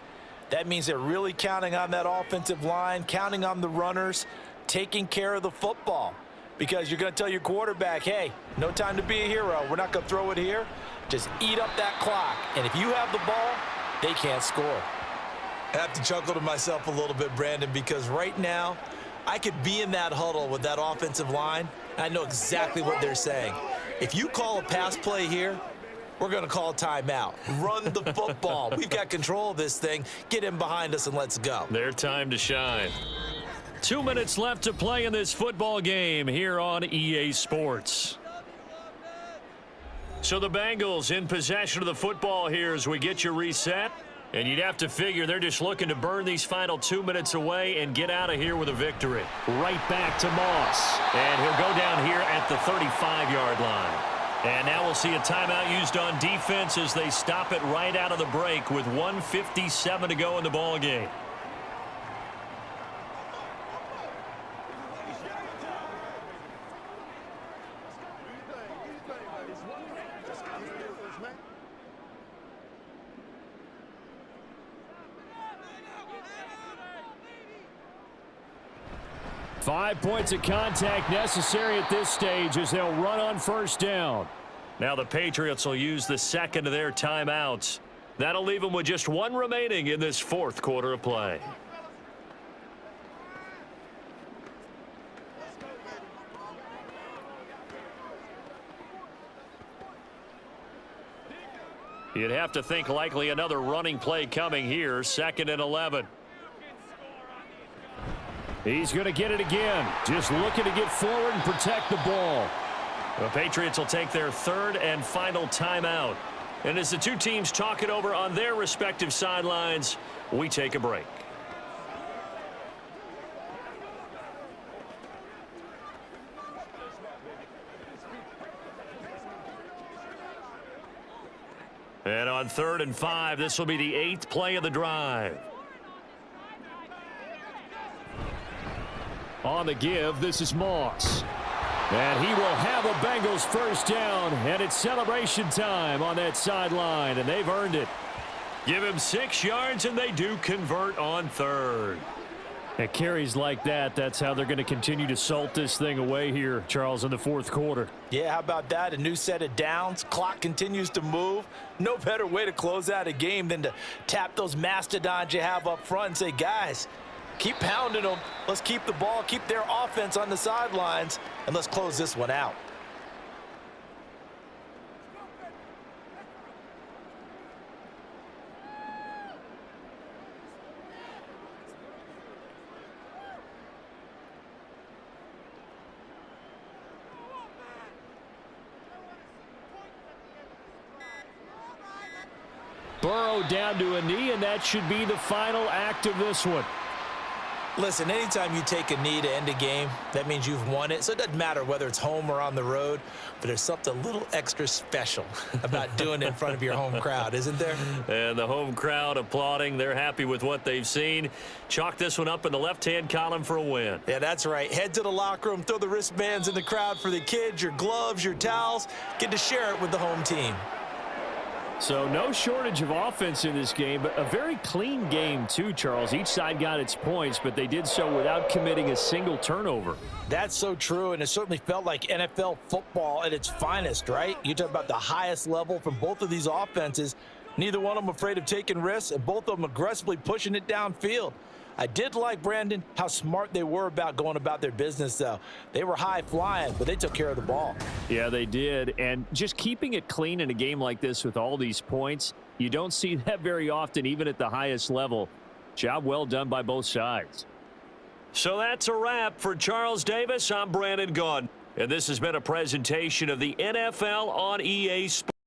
That means they're really counting on that offensive line, counting on the runners, taking care of the football. Because you're going to tell your quarterback, hey, no time to be a hero. We're not going to throw it here. Just eat up that clock. And if you have the ball, they can't score. I have to chuckle to myself a little bit, Brandon, because right now I could be in that huddle with that offensive line. And I know exactly what they're saying. If you call a pass play here, we're going to call a timeout. Run the football. We've got control of this thing. Get in behind us and let's go. Their time to shine. 2 minutes left to play in this football game here on EA Sports. So the Bengals in possession of the football here as we get you reset. And you'd have to figure they're just looking to burn these final 2 minutes away and get out of here with a victory. Right back to Moss. And he'll go down here at the 35-yard line. And now we'll see a timeout used on defense as they stop it right out of the break with 1:57 to go in the ball game. Five points of contact necessary at this stage as they'll run on first down. Now the Patriots will use the second of their timeouts. That'll leave them with just one remaining in this fourth quarter of play. You'd have to think likely another running play coming here, 2nd and 11. He's going to get it again. Just looking to get forward and protect the ball. The Patriots will take their third and final timeout. And as the two teams talk it over on their respective sidelines, we take a break. And on 3rd and 5, this will be the 8th play of the drive. On the give, this is Moss. And he will have a Bengals first down, and it's celebration time on that sideline, and they've earned it. Give him 6 yards, and they do convert on 3rd. At carries like that, that's how they're going to continue to salt this thing away here, Charles, in the fourth quarter. Yeah, how about that? A new set of downs. Clock continues to move. No better way to close out a game than to tap those mastodons you have up front and say, guys, keep pounding them. Let's keep the ball, keep their offense on the sidelines, and let's close this one out. Burrow down to a knee, and that should be the final act of this one. Listen, anytime you take a knee to end a game, that means you've won it. So it doesn't matter whether it's home or on the road, but there's something a little extra special about doing it in front of your home crowd, isn't there? And the home crowd applauding. They're happy with what they've seen. Chalk this one up in the left-hand column for a win. Yeah, that's right. Head to the locker room, throw the wristbands in the crowd for the kids, your gloves, your towels. Get to share it with the home team. So no shortage of offense in this game, but a very clean game too, Charles. Each side got its points, but they did so without committing a single turnover. That's so true, and it certainly felt like NFL football at its finest, right? You talk about the highest level from both of these offenses. Neither one of them afraid of taking risks, and both of them aggressively pushing it downfield. I did like, Brandon, how smart they were about going about their business, though. They were high flying, but they took care of the ball. Yeah, they did. And just keeping it clean in a game like this with all these points, you don't see that very often, even at the highest level. Job well done by both sides. So that's a wrap. For Charles Davis, I'm Brandon Gaudin. And this has been a presentation of the NFL on EA Sports.